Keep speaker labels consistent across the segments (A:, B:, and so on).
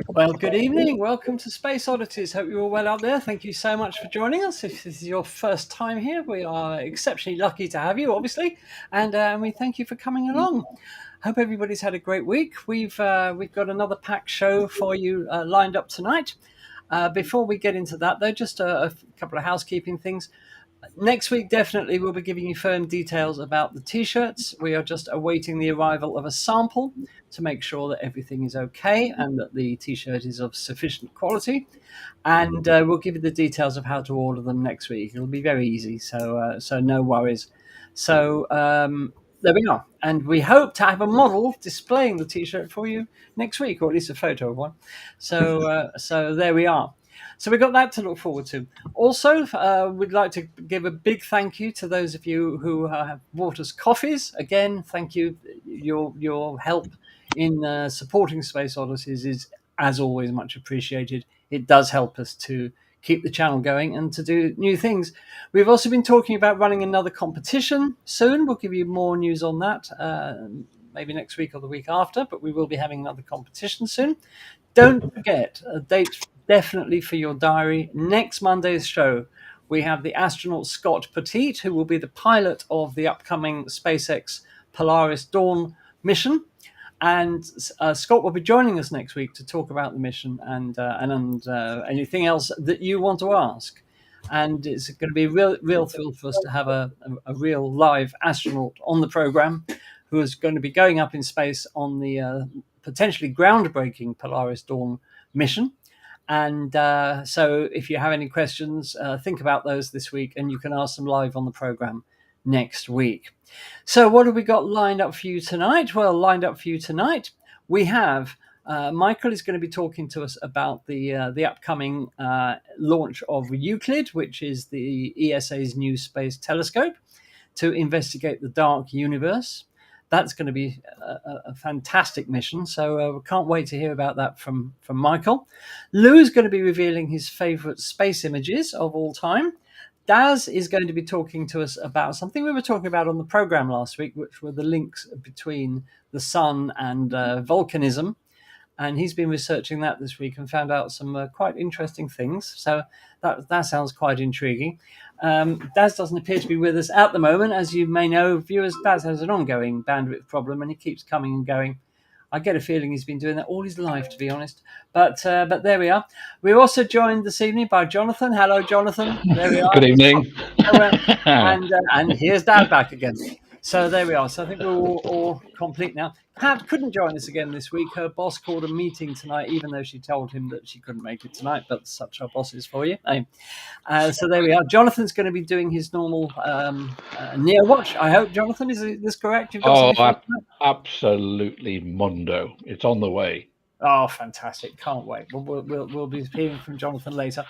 A: Well, good evening. Welcome to Space Oddities. Hope you're all well out there. Thank you so much for joining us. If this is your first time here, we are exceptionally lucky to have you, obviously, and we thank you for coming along. Hope everybody's had a great week. We've got another packed show for you lined up tonight. Before we get into that, though, just a couple of housekeeping things. Next week, definitely, we'll be giving you firm details about the T-shirts. We are just awaiting the arrival of a sample to make sure that everything is okay and that the T-shirt is of sufficient quality. And we'll give you the details of how to order them next week. It'll be very easy, so no worries. So there we are. And we hope to have a model displaying the T-shirt for you next week, or at least a photo of one. So there we are. So we've got that to look forward to. Also, we'd like to give a big thank you to those of you who have bought us coffees. Again, thank you. Your help in supporting Space Oddities is, as always, much appreciated. It does help us to keep the channel going and to do new things. We've also been talking about running another competition soon. We'll give you more news on that maybe next week or the week after, but we will be having another competition soon. Don't forget, a date definitely for your diary. Next Monday's show, we have the astronaut Scott Petit, who will be the pilot of the upcoming SpaceX Polaris Dawn mission. And Scott will be joining us next week to talk about the mission and anything else that you want to ask. And it's going to be a real thrill for us to have a real live astronaut on the program who is going to be going up in space on the potentially groundbreaking Polaris Dawn mission. And so if you have any questions, think about those this week, and you can ask them live on the program next week. So what have we got lined up for you tonight? Well, lined up for you tonight, we have Michael is going to be talking to us about the upcoming launch of Euclid, which is the ESA's new space telescope to investigate the dark universe. That's going to be a fantastic mission, so we can't wait to hear about that from Michael. Lou's going to be revealing his favourite space images of all time. Daz is going to be talking to us about something we were talking about on the programme last week, which were the links between the sun and volcanism. And he's been researching that this week and found out some quite interesting things. So that sounds quite intriguing. Daz doesn't appear to be with us at the moment. As you may know, viewers, Daz has an ongoing bandwidth problem and he keeps coming and going. I get a feeling he's been doing that all his life, to be honest. But there we are. We're also joined this evening by Jonathan. Hello, Jonathan. There we are.
B: Good evening.
A: And here's Dad back again. So there we are. So I think we're all complete now. Pat couldn't join us again this week. Her boss called a meeting tonight, even though she told him that she couldn't make it tonight. But such are bosses for you. So there we are. Jonathan's going to be doing his normal NEOWatch. I hope, Jonathan, is this correct? You've got
B: Absolutely mondo. It's on the way.
A: Oh, fantastic. Can't wait. We'll be hearing from Jonathan later.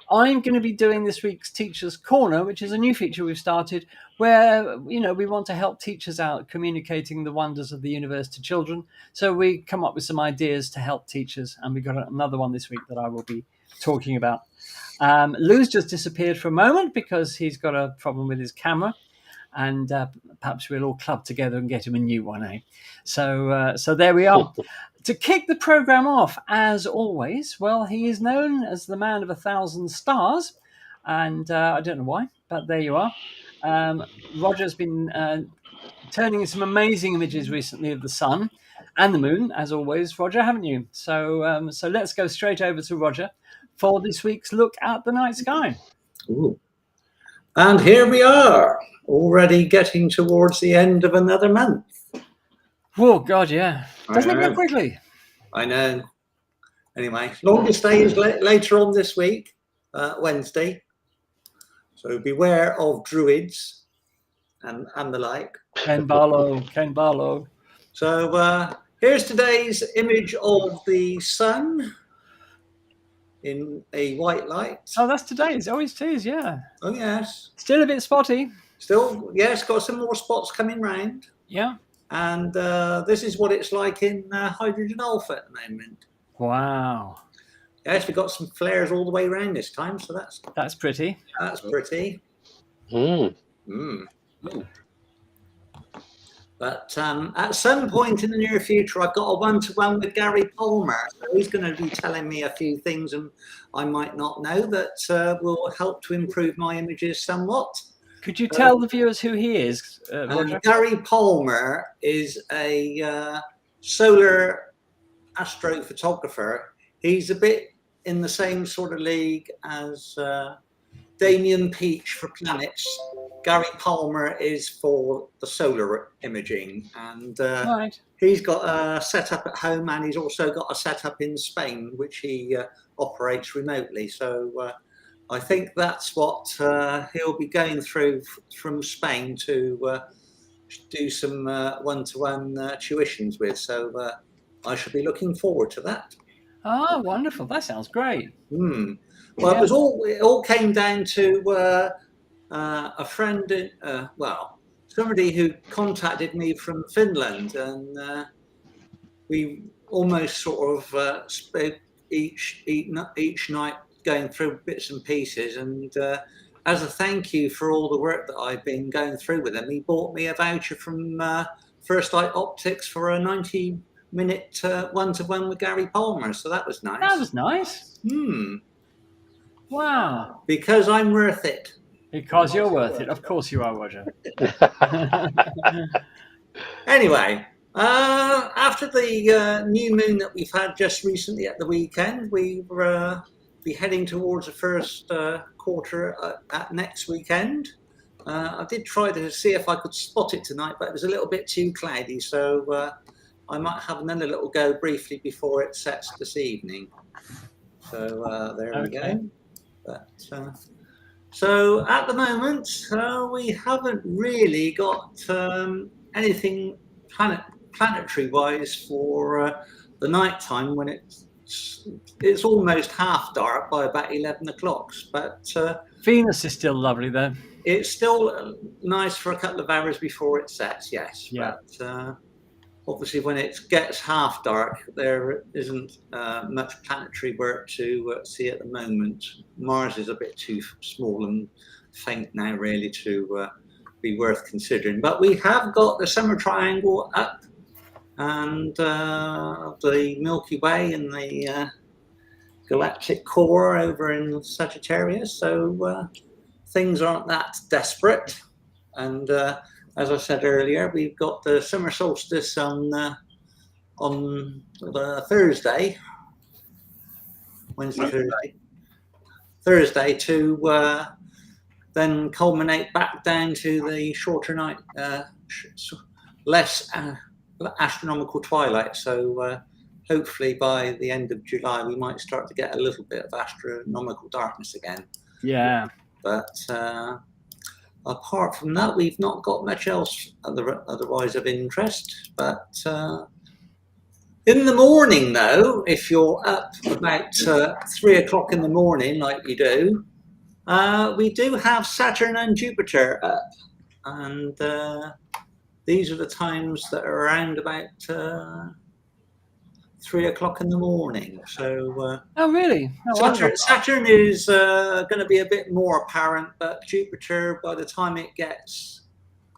A: I'm going to be doing this week's Teacher's Corner, which is a new feature we've started where, we want to help teachers out communicating the wonders of the universe to children. So we come up with some ideas to help teachers, and we've got another one this week that I will be talking about. Lou's just disappeared for a moment because he's got a problem with his camera, and perhaps we'll all club together and get him a new one, eh? So there we are. To kick the programme off, as always, well, he is known as the man of 1,000 stars, and I don't know why, but there you are. Roger's been turning in some amazing images recently of the sun and the moon, as always, Roger, haven't you? So let's go straight over to Roger for this week's look at the night sky.
C: Ooh. And here we are, already getting towards the end of another month.
A: Oh, God, yeah. Doesn't it go quickly?
C: I know. Anyway, longest day is later on this week, Wednesday. So beware of druids and the like.
A: Ken Barlow.
C: So here's today's image of the sun in a white light.
A: Oh, that's today's. Oh, it is, yeah.
C: Oh, yes.
A: Still a bit spotty.
C: Still, yes, got some more spots coming round.
A: Yeah.
C: And this is what it's like in hydrogen alpha at the moment.
A: Wow.
C: Yes, we've got some flares all the way around this time, so
A: that's pretty.
C: That's pretty.
B: Mm.
C: Mm. But at some point in the near future, I've got a one-to-one with Gary Palmer. So he's going to be telling me a few things and I might not know that will help to improve my images somewhat.
A: Could you tell the viewers who he is, Roger?
C: Gary Palmer is a solar astrophotographer. He's a bit in the same sort of league as Damien Peach for planets. Gary Palmer is for the solar imaging, and
A: Right.
C: he's got a setup at home, and he's also got a setup in Spain, which he operates remotely. So I think that's what he'll be going through from Spain to do some one-to-one tuitions with. So I shall be looking forward to that.
A: Oh, wonderful! That sounds great.
C: Well,
A: Yeah.
C: it all came down to a friend, somebody who contacted me from Finland, and we almost sort of spoke each night, going through bits and pieces. And as a thank you for all the work that I've been going through with him, he bought me a voucher from First Light Optics for a 90-minute one-to-one with Gary Palmer. So that was nice.
A: That was nice. Wow.
C: Because I'm worth it.
A: Because you're worth it. Of course you are, Roger.
C: Anyway, after the new moon that we've had just recently at the weekend, we will be heading towards the first quarter at next weekend. I did try to see if I could spot it tonight, but it was a little bit too cloudy, so I might have another little go briefly before it sets this evening. So there we go. But, so at the moment, we haven't really got anything planetary-wise for the night time, when it's almost half dark by about 11 o'clock. But
A: Venus is still lovely, though.
C: It's still nice for a couple of hours before it sets, yes.
A: Yeah.
C: But obviously, when it gets half dark, there isn't much planetary work to see at the moment. Mars is a bit too small and faint now, really, to be worth considering. But we have got the Summer Triangle up, and the Milky Way and the galactic core over in Sagittarius. So things aren't that desperate. And as I said earlier, we've got the summer solstice on the Thursday, Thursday to then culminate back down to the shorter night, less astronomical twilight. So hopefully by the end of July, we might start to get a little bit of astronomical darkness again.
A: Yeah.
C: But apart from that, we've not got much else otherwise of interest. But in the morning, though, if you're up about 3 o'clock in the morning, like you do, we do have Saturn and Jupiter up. And these are the times that are around about 3 o'clock in the morning. So
A: oh, really? Oh,
C: Saturn is going to be a bit more apparent, but Jupiter, by the time it gets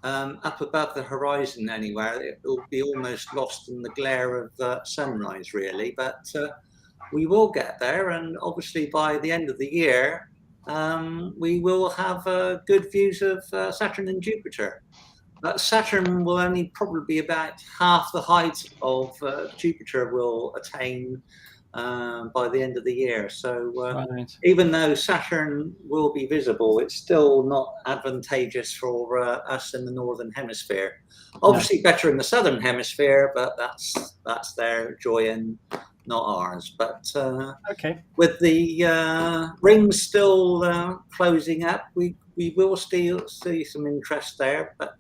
C: up above the horizon anywhere, it will be almost lost in the glare of sunrise, really. But we will get there, and obviously by the end of the year, we will have good views of Saturn and Jupiter. But Saturn will only probably be about half the height of Jupiter will attain by the end of the year. So
A: right.
C: Even though Saturn will be visible, it's still not advantageous for us in the Northern Hemisphere. Obviously better in the Southern Hemisphere, but that's their joy and not ours. But
A: okay.
C: With the rings still closing up, we will still see some interest there, but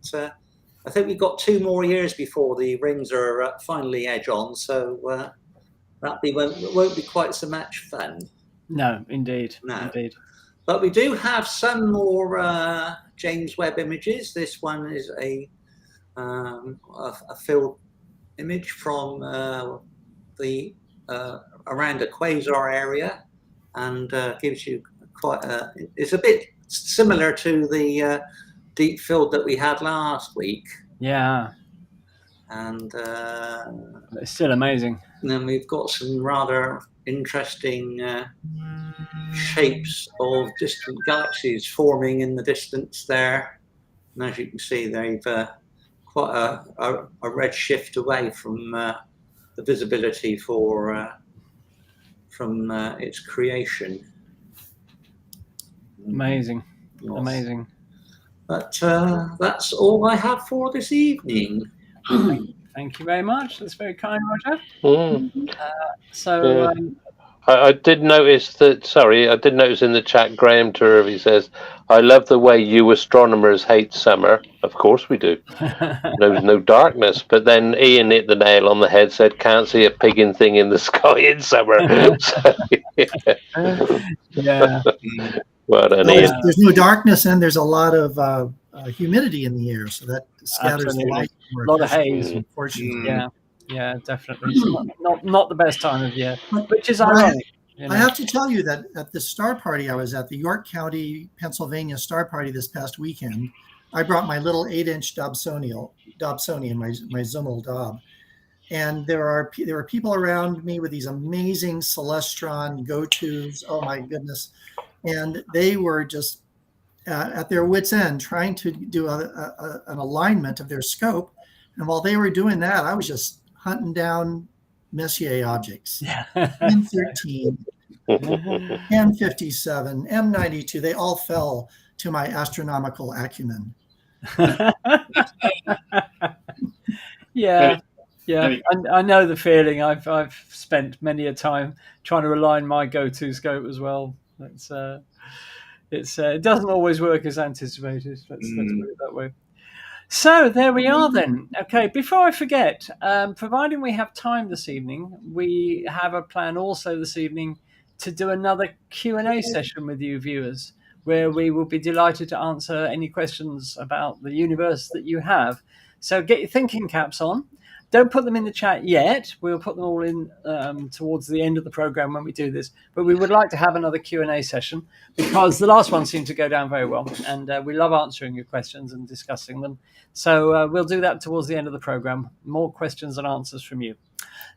C: I think we've got 2 more years before the rings are finally edge on, so that won't be quite so much fun.
A: No, indeed.
C: No.
A: Indeed.
C: But we do have some more James Webb images. This one is a field image from the around a quasar area, and gives you quite it's a bit similar to the deep field that we had last week.
A: Yeah.
C: And
A: It's still amazing.
C: then we've got some rather interesting shapes of distant galaxies forming in the distance there. And as you can see, they've quite a red shift away from the visibility from its creation.
A: Amazing.
C: Yes.
A: Amazing.
C: But that's all I have for this evening.
A: Thank you very much. That's very kind, Roger.
B: Yeah. I did notice that. Sorry, I did notice in the chat. Graham Turvey says, "I love the way you astronomers hate summer." Of course we do. No darkness. But then Ian hit the nail on the head. Said, "Can't see a pigging thing in the sky in summer." So,
A: yeah.
B: Well done,
D: Well,
B: Ian.
D: there's no darkness and there's a lot of humidity in the air, so that scatters
A: Absolutely.
D: the light more
A: A lot of
D: efficiently,
A: haze.
D: unfortunately.
A: Yeah, definitely. It's not the best time of year, which is ironic.
D: I have to tell you that at the star party I was at, the York County, Pennsylvania star party this past weekend, I brought my little 8-inch Dobsonian, my Zummel Dob. And there were people around me with these amazing Celestron go-tos. Oh my goodness. And they were just at their wits' end trying to do an alignment of their scope. And while they were doing that, I was just hunting down Messier objects. M13, M57, M92, they all fell to my astronomical acumen.
A: Yeah. I know the feeling. I've spent many a time trying to align my go-to scope as well. It doesn't always work as anticipated. Let's put it that way. So there we are then. Okay, before I forget, providing we have time this evening, we have a plan also this evening to do another Q&A session with you viewers, where we will be delighted to answer any questions about the universe that you have. So get your thinking caps on. Don't put them in the chat yet. We'll put them all in towards the end of the program when we do this. But we would like to have another Q&A session because the last one seemed to go down very well. And we love answering your questions and discussing them. So we'll do that towards the end of the program. More questions and answers from you.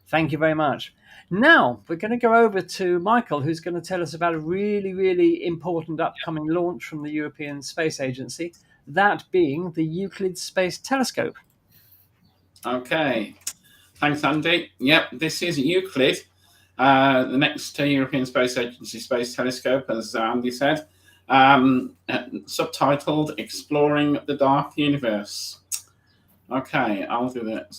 A: Thank you very much. Now, we're going to go over to Michael, who's going to tell us about a really, really important upcoming launch from the European Space Agency, that being the Euclid Space Telescope.
E: Okay, thanks, Andy. Yep, this is Euclid, the next European Space Agency Space Telescope, as Andy said, subtitled Exploring the Dark Universe. Okay, I'll do that.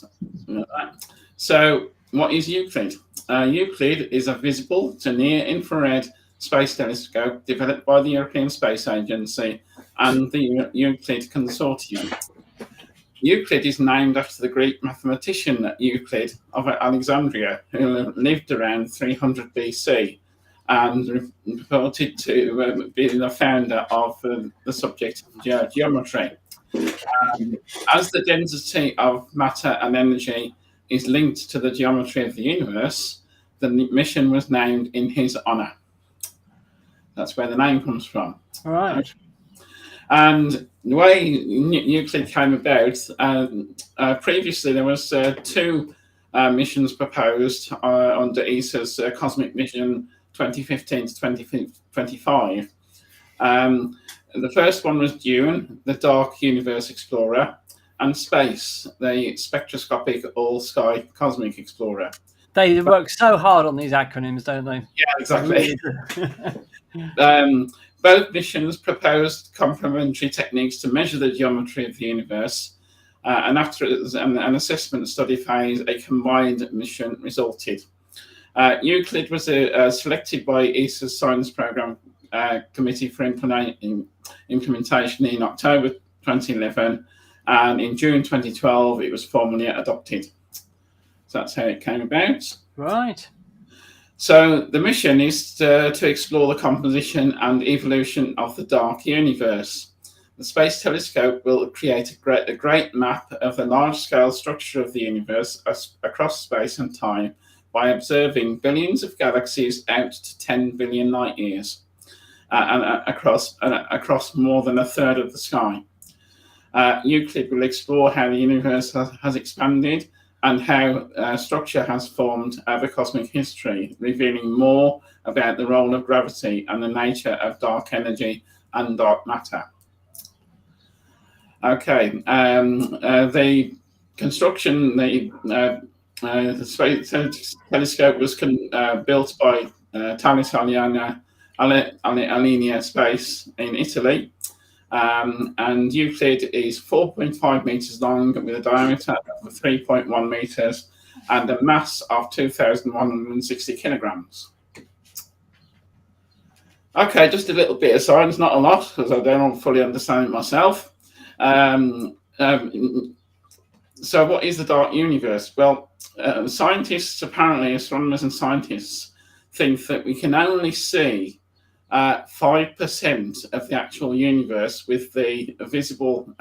E: So, what is Euclid? Euclid is a visible to near-infrared space telescope developed by the European Space Agency and the Euclid Consortium. Euclid is named after the Greek mathematician Euclid of Alexandria, who lived around 300 BC and reported to be the founder of the subject of geometry. As the density of matter and energy is linked to the geometry of the universe, the mission was named in his honor. That's where the name comes from.
A: All right.
E: And the way Euclid came about, previously there was two missions proposed under ESA's Cosmic Mission 2015 to 2025. The first one was Dune, the Dark Universe Explorer, and Space, the Spectroscopic All-Sky Cosmic Explorer.
A: They work so hard on these acronyms, don't they?
E: Yeah, exactly. Both missions proposed complementary techniques to measure the geometry of the universe, and after an assessment study phase, a combined mission resulted. Euclid was selected by ESA's Science Programme Committee for implementation in October 2011, and in June 2012 it was formally adopted. So that's how it came about.
A: Right.
E: So the mission is to explore the composition and evolution of the dark universe. The Space Telescope will create a great map of the large-scale structure of the universe across space and time by observing billions of galaxies out to 10 billion light years and across more than a third of the sky. Euclid will explore how the universe has expanded and how structure has formed over cosmic history, revealing more about the role of gravity and the nature of dark energy and dark matter. Okay, the construction, the Space Telescope was built by Thales Alenia Space in Italy. And Euclid is 4.5 meters long with a diameter of 3.1 meters and a mass of 2,160 kilograms. Okay, just a little bit of science, not a lot, because I don't fully understand it myself. So what is the dark universe? Well, scientists, apparently astronomers and scientists, think that we can only see 5% of the actual universe with the visible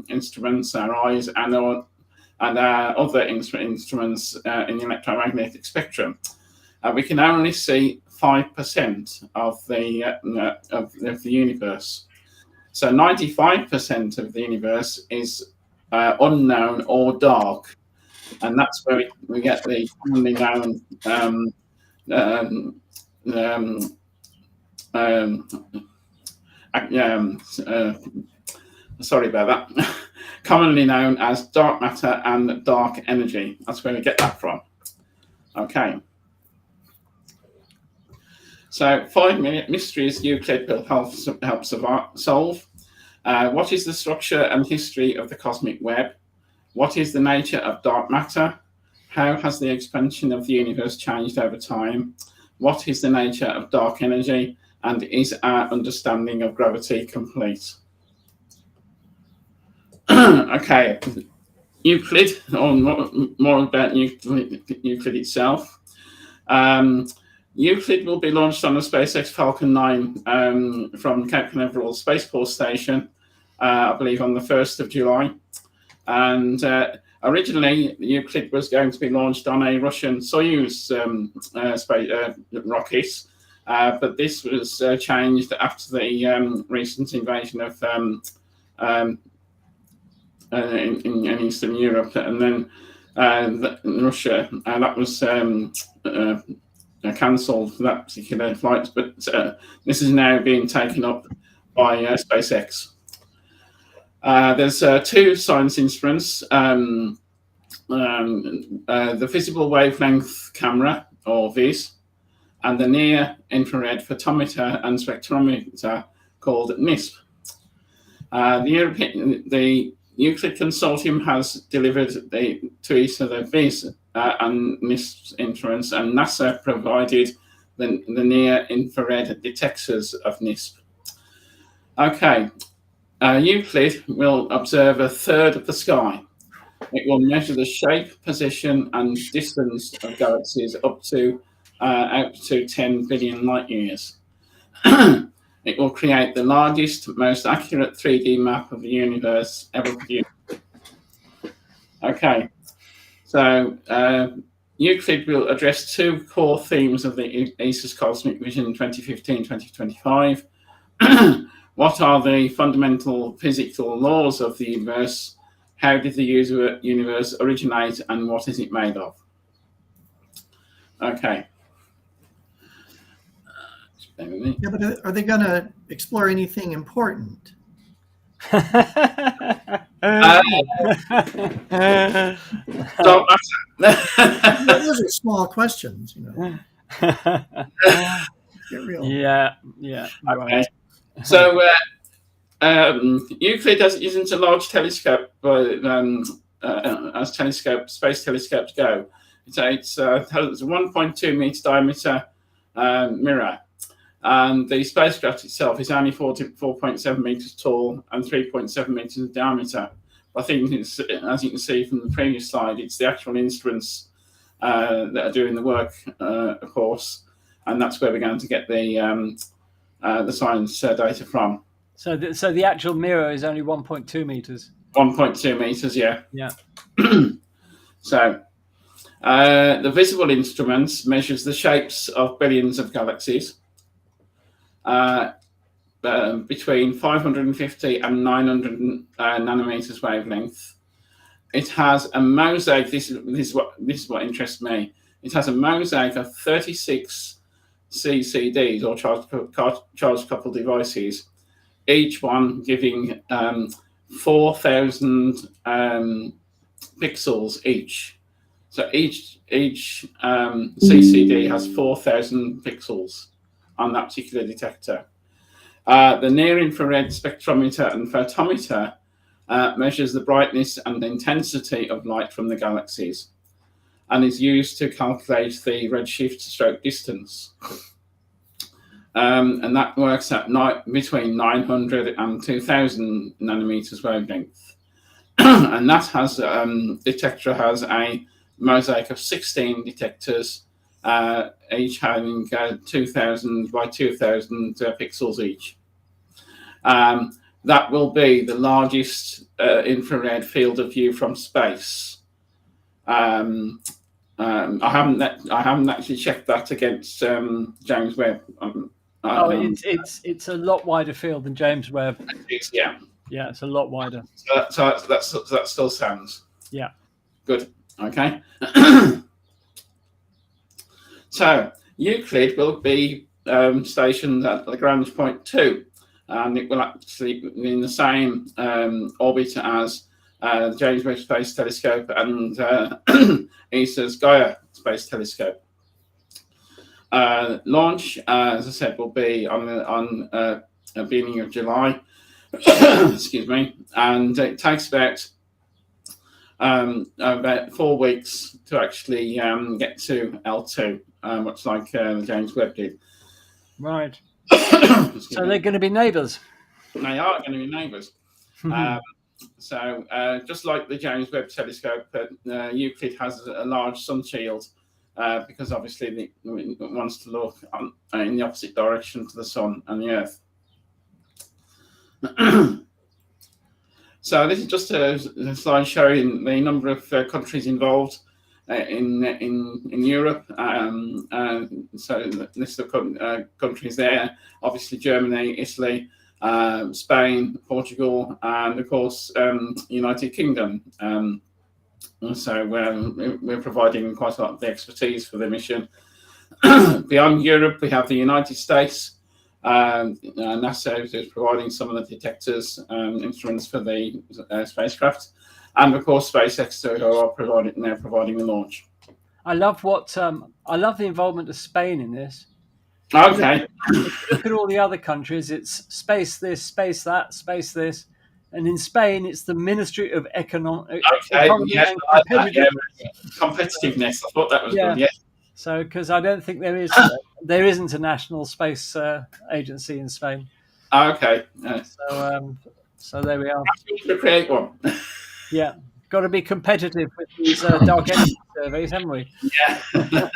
E: instruments, our eyes, and our other instruments in the electromagnetic spectrum. We can only see 5% of the universe. So 95% of the universe is unknown or dark, and that's where we get the commonly known sorry about that. Commonly known as dark matter and dark energy. That's where we get that from. Okay. So 5-minute mysteries Euclid will help solve. What is the structure and history of the cosmic web? What is the nature of dark matter? How has the expansion of the universe changed over time? What is the nature of dark energy? And is our understanding of gravity complete? Okay, Euclid, or more about Euclid itself. Euclid will be launched on the SpaceX Falcon 9 from Cape Canaveral Spaceport Station, I believe on the 1st of July. And originally, Euclid was going to be launched on a Russian Soyuz rocket, but this was changed after the recent invasion of in Eastern Europe, and then Russia, and that was cancelled for that particular flight. But this is now being taken up by SpaceX. There's 2 science instruments: the visible wavelength camera, or VIS, and the near-infrared photometer and spectrometer called NISP. The Euclid Consortium has delivered to each of the VIS and NISP instruments, and NASA provided the near-infrared detectors of NISP. Okay, Euclid will observe a third of the sky. It will measure the shape, position, and distance of galaxies out to 10 billion light years. It will create the largest, most accurate 3D map of the universe ever produced. Okay, so Euclid will address 2 core themes of the ESA's Cosmic Vision 2015-2025. What are the fundamental physical laws of the universe? How did the universe originate, and what is it made of? Okay.
D: Yeah, but are they going to explore anything important? Those are small questions, you know. Get real.
A: Yeah.
E: Okay.
A: Right.
E: So Euclid isn't a large telescope, but as space telescopes go, it's a 1.2 meter diameter mirror. And the spacecraft itself is only 4.7 meters tall and 3.7 meters in diameter. I think, as you can see from the previous slide, it's the actual instruments that are doing the work, of course, and that's where we're going to get the science data from.
A: So the actual mirror is only 1.2 meters.
E: 1.2 meters, yeah.
A: Yeah.
E: So the visible instruments measures the shapes of billions of galaxies. between 550 and 900 nanometers wavelength. It has a mosaic. This is what interests me. It has a mosaic of 36 CCDs, or charge coupled devices, each one giving 4,000 pixels each. So each CCD has 4,000 pixels on that particular detector. The near-infrared spectrometer and photometer measures the brightness and intensity of light from the galaxies, and is used to calculate the redshift stroke distance. And that works at between 900 and 2,000 nanometers wavelength. And that detector has a mosaic of 16 detectors, each having 2,000 by 2,000 pixels each. That will be the largest infrared field of view from space. I haven't actually checked that against James Webb.
A: It's a lot wider field than James Webb.
E: Yeah,
A: it's a lot wider.
E: So that still stands.
A: Yeah,
E: good. Okay. So Euclid will be stationed at Lagrange point 2, and it will actually be in the same orbit as the James Webb Space Telescope and ESA's Gaia Space Telescope. Launch, as I said, will be on the beginning of July. Excuse me, and it takes about 4 weeks to actually get to L2, much like the James Webb did.
A: Right. So they're going to be neighbours.
E: They are going to be neighbours. So just like the James Webb Telescope, Euclid has a large sun shield because obviously it wants to look in the opposite direction to the sun and the Earth. So this is just a slide showing the number of countries involved in Europe. So the list of countries there, obviously Germany, Italy, Spain, Portugal, and of course United Kingdom. So we're providing quite a lot of the expertise for the mission. Beyond Europe, we have the United States. NASA is providing some of the detectors, instruments for the spacecraft, and of course SpaceX who are providing the launch.
A: I love the involvement of Spain in this.
E: Okay.
A: Look at all the other countries. It's space this, space that, space this, and in Spain it's the Ministry of Economy and
E: Competitiveness. I thought that was good. Yeah.
A: So, because I don't think there isn't a national space agency in Spain.
E: Okay.
A: So there we are.
E: To create one.
A: Yeah, got to be competitive with these dark energy surveys, haven't we?
E: Yeah.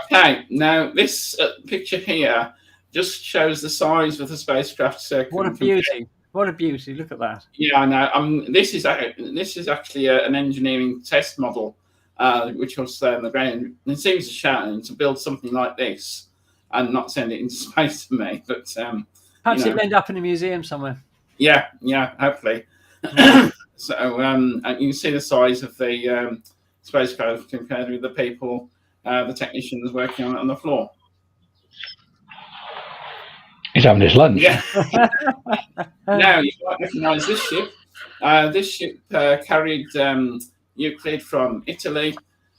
E: Okay. Now this picture here just shows the size of the spacecraft.
A: What a beauty! What a beauty! Look at that.
E: Yeah, I know. This is actually an engineering test model. Which was there on the ground. It seems a shame to build something like this and not send it into space to me. But
A: perhaps it'll end up in a museum somewhere.
E: Yeah, hopefully. So and you can see the size of the spacecraft compared with the people, the technicians working on it on the floor.
F: He's having his lunch.
E: Yeah. Now you might recognise this ship. This ship carried Euclid from Italy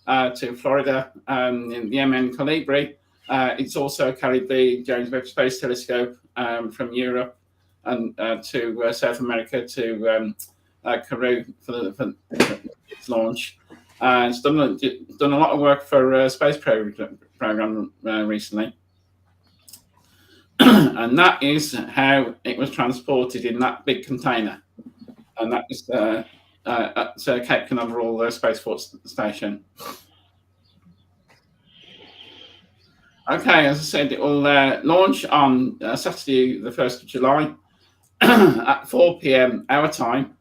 E: to Florida in the MN Colibri. It's also carried the James Webb Space Telescope from Europe and to South America to Kourou for its launch. It's done a lot of work for space program recently. And that is how it was transported in that big container. And that is at Cape Canaveral Space Force Station. Okay, as I said, it will launch on Saturday, the 1st of July at 4 p.m. our time,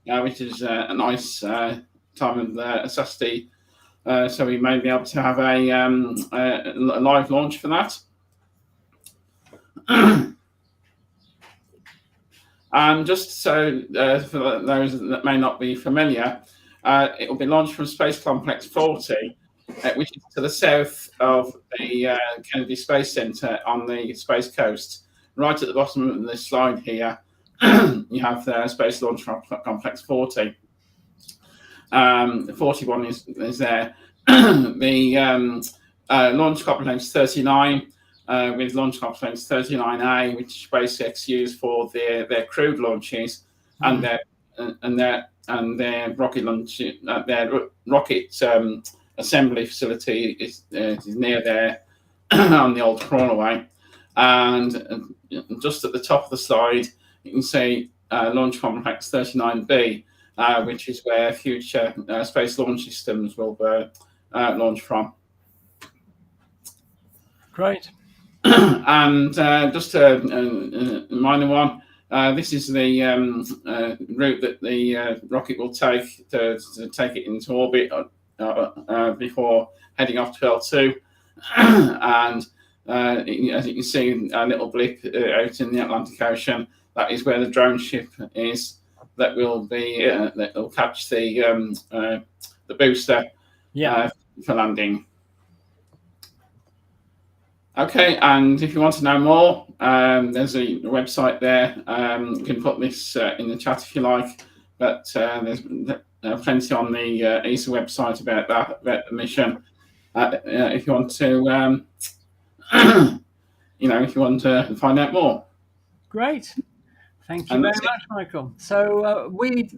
E: which is a nice time of Saturday. So we may be able to have a live launch for that. Just so for those that may not be familiar, it will be launched from Space Complex 40, which is to the south of the Kennedy Space Center on the Space Coast. Right at the bottom of this slide here, you have the Space Launch Complex 40. 41 is there. The Launch Complex 39, with Launch Complex 39A, which SpaceX used for their crewed launches and their rocket launch, their rocket assembly facility is near there on the old crawlerway. And just at the top of the slide, you can see Launch Complex 39B, which is where future space launch systems will launch from.
A: Great.
E: And just a minor one, this is the route that the rocket will take to take it into orbit before heading off to L2. And as you can see, a little blip out in the Atlantic Ocean, that is where the drone ship is that will catch the booster for landing. Okay, and if you want to know more, there's a website there. You can put this in the chat if you like, but there's plenty on the ESA website about the mission. If you want to, if you want to find out more.
A: Great. Thank you very much, Michael. So we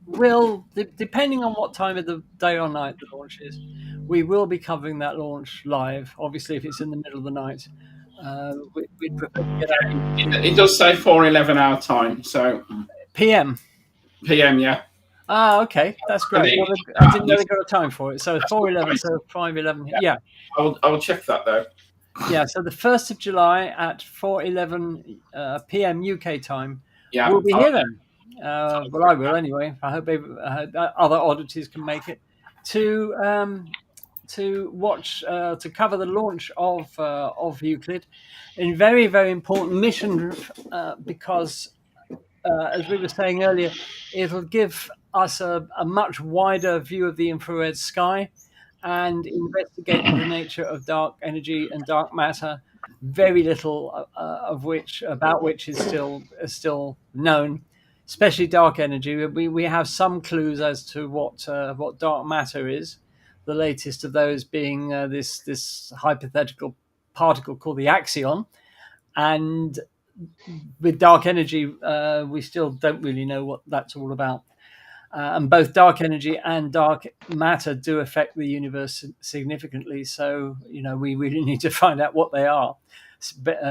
A: will, depending on what time of the day or night the launch is, we will be covering that launch live. Obviously, if it's in the middle of the night, we'd prefer to get out.
E: It does say 4:11 our time, so
A: PM.
E: PM, yeah.
A: Ah, okay, that's great. I didn't know they got a time for it. So 4:11, so 5:11. Yeah.
E: I will check that though.
A: Yeah. So the 1st of July at 4:11 PM UK time.
E: Yeah.
A: We'll be here then. Well, I will anyway. I hope other oddities can make it to watch to cover the launch of Euclid, in very, very important mission because as we were saying earlier, it'll give us a much wider view of the infrared sky and investigate the nature of dark energy and dark matter. Very little about which is still known, especially dark energy. We have some clues as to what dark matter is. The latest of those being this hypothetical particle called the axion, and with dark energy, we still don't really know what that's all about. And both dark energy and dark matter do affect the universe significantly. So, we really need to find out what they are,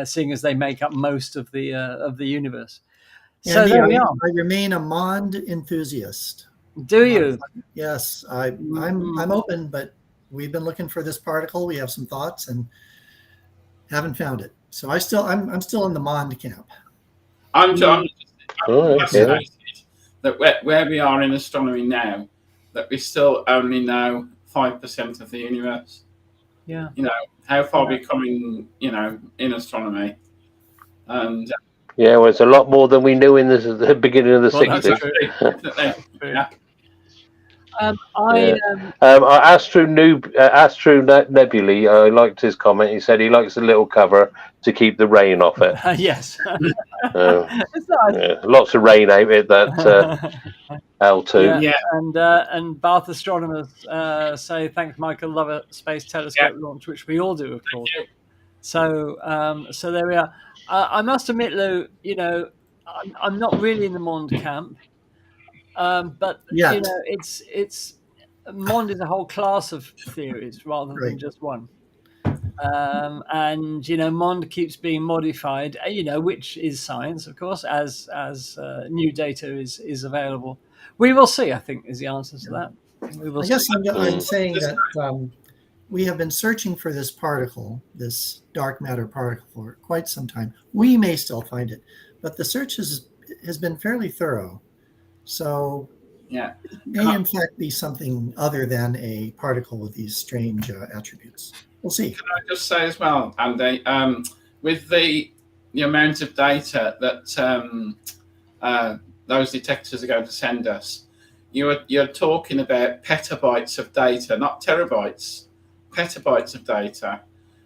A: seeing as they make up most of the universe. So there we are.
D: I remain a MOND enthusiast.
A: Do you?
D: Yes, I'm open, but we've been looking for this particle. We have some thoughts and haven't found it. So I'm still in the MOND camp.
E: I'm fascinated that where we are in astronomy now, that we still only know 5% of the universe.
A: Yeah.
E: How far we're coming, in astronomy. And
B: yeah, well, it's a lot more than we knew in the beginning of the 60s.
E: Yeah.
B: Astro Nebulae, I liked his comment. He said he likes a little cover to keep the rain off it.
A: Yes.
B: It's nice. Yeah, lots of rain out at that L2.
A: Yeah. And Bath astronomers say, thanks, Michael, love a space telescope launch, which we all do, of course. So there we are. I must admit, Lou, I'm not really in the MOND camp. But it's MOND is a whole class of theories rather than just one, and MOND keeps being modified, which is science, of course, as new data is available. We will see, I think, is the answer to that.
D: I guess I'm saying that we have been searching for this particle, this dark matter particle, for quite some time. We may still find it, but the search has been fairly thorough. So it may in fact be something other than a particle with these strange attributes. We'll see.
E: Can I just say as well, Andy, with the amount of data that those detectors are going to send us. You're talking about petabytes of data, not terabytes, petabytes of data.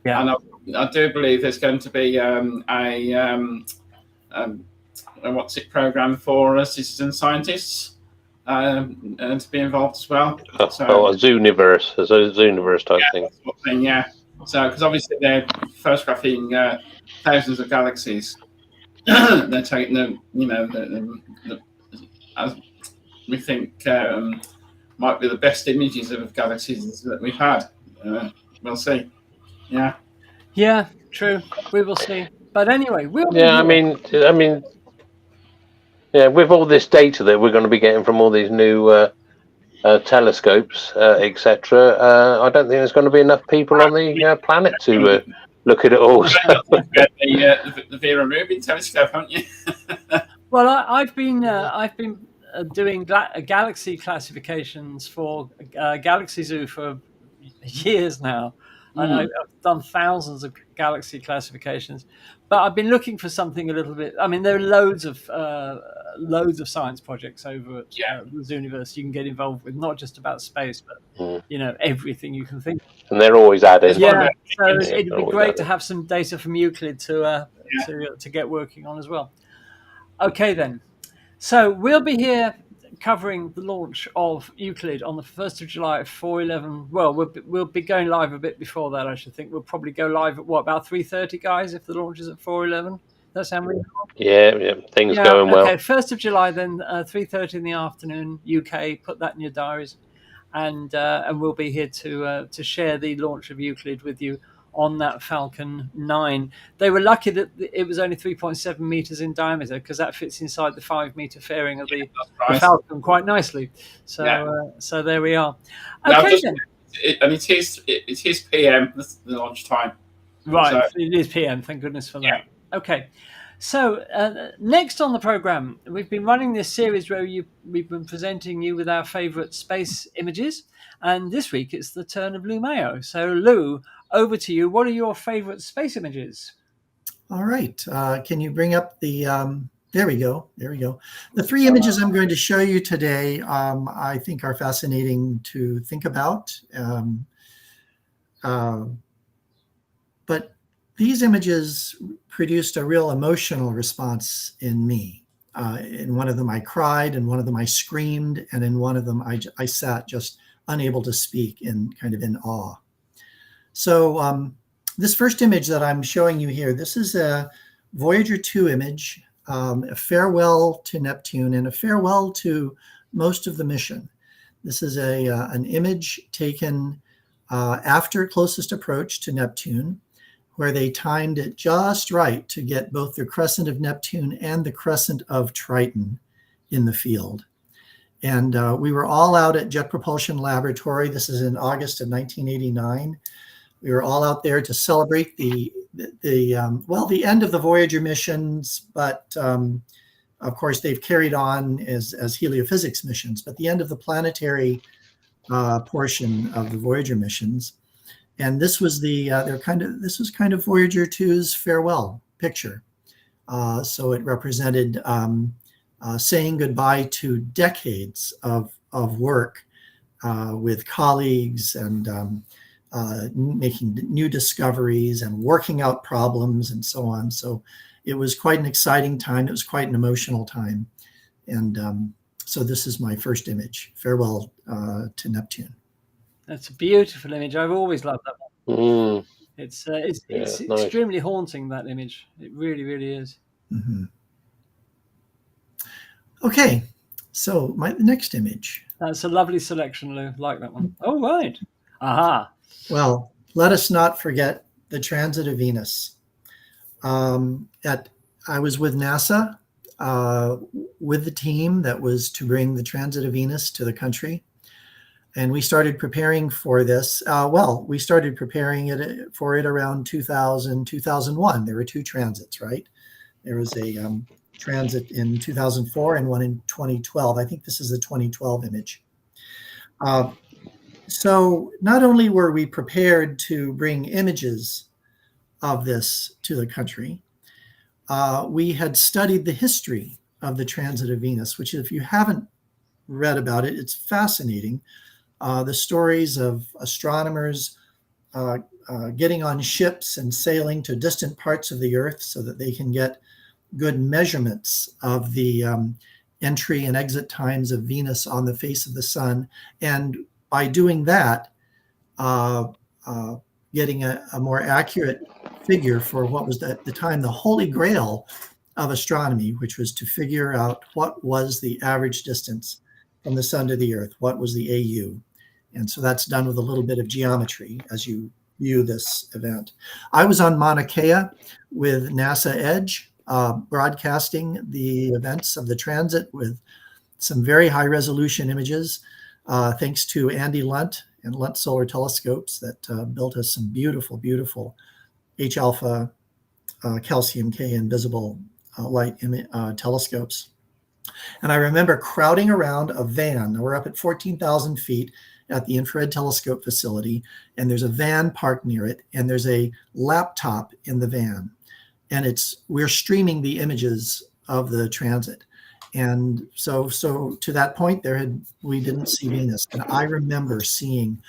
A: Yeah.
E: And I do believe there's going to be a what's it program for citizen scientists and to be involved as well.
B: A Zooniverse, a Zooniverse type thing.
E: Yeah. So, because obviously they're photographing thousands of galaxies, they're taking them. As we think might be the best images of galaxies that we've had. We'll see. Yeah.
A: Yeah, true. We will see. But anyway,
B: I mean, with all this data that we're going to be getting from all these new telescopes, etc., I don't think there's going to be enough people on the planet to look at it all.
E: The Vera Rubin telescope, haven't you?
A: Well, I've been doing galaxy classifications for Galaxy Zoo for years now. And I've done thousands of galaxy classifications, but I've been looking for something a little bit. I mean, there are loads of science projects over at the Zooniverse you can get involved with, not just about space, but everything you can think of.
B: And they're always added.
A: Yeah, so it'd be great to have some data from Euclid to get working on as well. Okay, then. So we'll be here covering the launch of Euclid on the 1st of July at 4:11. Well, we'll be going live a bit before that, I should think. We'll probably go live at about 3:30, guys, if the launch is at 4:11. Does that sound reasonable?
B: Yeah, things going well.
A: Okay, 1st of July then, 3:30 in the afternoon, UK. Put that in your diaries, and we'll be here to share the launch of Euclid with you on that Falcon 9. They were lucky that it was only 3.7 meters in diameter, because that fits inside the 5-meter fairing of the Falcon quite nicely. So so there we are. Okay, then.
E: And it is PM, the launch time.
A: Right, so it is PM, thank goodness for that. Okay. So next on the program, we've been running this series where we've been presenting you with our favorite space images, and this week it's the turn of Lou Mayo. So Lou, over to you. What are your favorite space images?
D: All right. Can you bring up the, there we go. The 3 images I'm going to show you today, I think are fascinating to think about. But these images produced a real emotional response in me. In one of them I cried, in one of them I screamed, and in one of them I sat just unable to speak, in awe. So this first image that I'm showing you here, this is a Voyager 2 image, a farewell to Neptune and a farewell to most of the mission. This is an image taken after closest approach to Neptune, where they timed it just right to get both the crescent of Neptune and the crescent of Triton in the field. And we were all out at Jet Propulsion Laboratory. This is in August of 1989. We were all out there to celebrate the end of the Voyager missions, but of course they've carried on as heliophysics missions, but the end of the planetary portion of the Voyager missions. And this was this was kind of Voyager 2's farewell picture. So it represented saying goodbye to decades of work with colleagues and making new discoveries and working out problems and so on. So it was quite an exciting time. It was quite an emotional time. And so this is my first image, farewell to Neptune.
A: That's a beautiful image. I've always loved that one. It's nice. Extremely haunting, that image. It really, really is.
D: Mm-hmm. Okay, so my next image.
A: That's a lovely selection, Lou. Like that one. Oh, right. Aha.
D: Well, let us not forget the transit of Venus. I was with NASA with the team that was to bring the transit of Venus to the country. And we started preparing for this. We started preparing for it around 2000, 2001. There were 2 transits, right? There was a transit in 2004 and one in 2012. I think this is the 2012 image. So not only were we prepared to bring images of this to the country, we had studied the history of the transit of Venus, which if you haven't read about it, it's fascinating. The stories of astronomers getting on ships and sailing to distant parts of the Earth so that they can get good measurements of the entry and exit times of Venus on the face of the sun. And by doing that, getting a more accurate figure for what was at the time the holy grail of astronomy, which was to figure out what was the average distance from the sun to the Earth, what was the AU. And so that's done with a little bit of geometry as you view this event. I was on Mauna Kea with NASA Edge, broadcasting the events of the transit with some very high resolution images, thanks to Andy Lunt and Lunt Solar Telescopes that built us some beautiful, beautiful H-alpha calcium K invisible light telescopes. And I remember crowding around a van. We're up at 14,000 feet at the Infrared Telescope facility, and there's a van parked near it, and there's a laptop in the van. And we're streaming the images of the transit. And so to that point, we didn't see Venus. And I remember seeing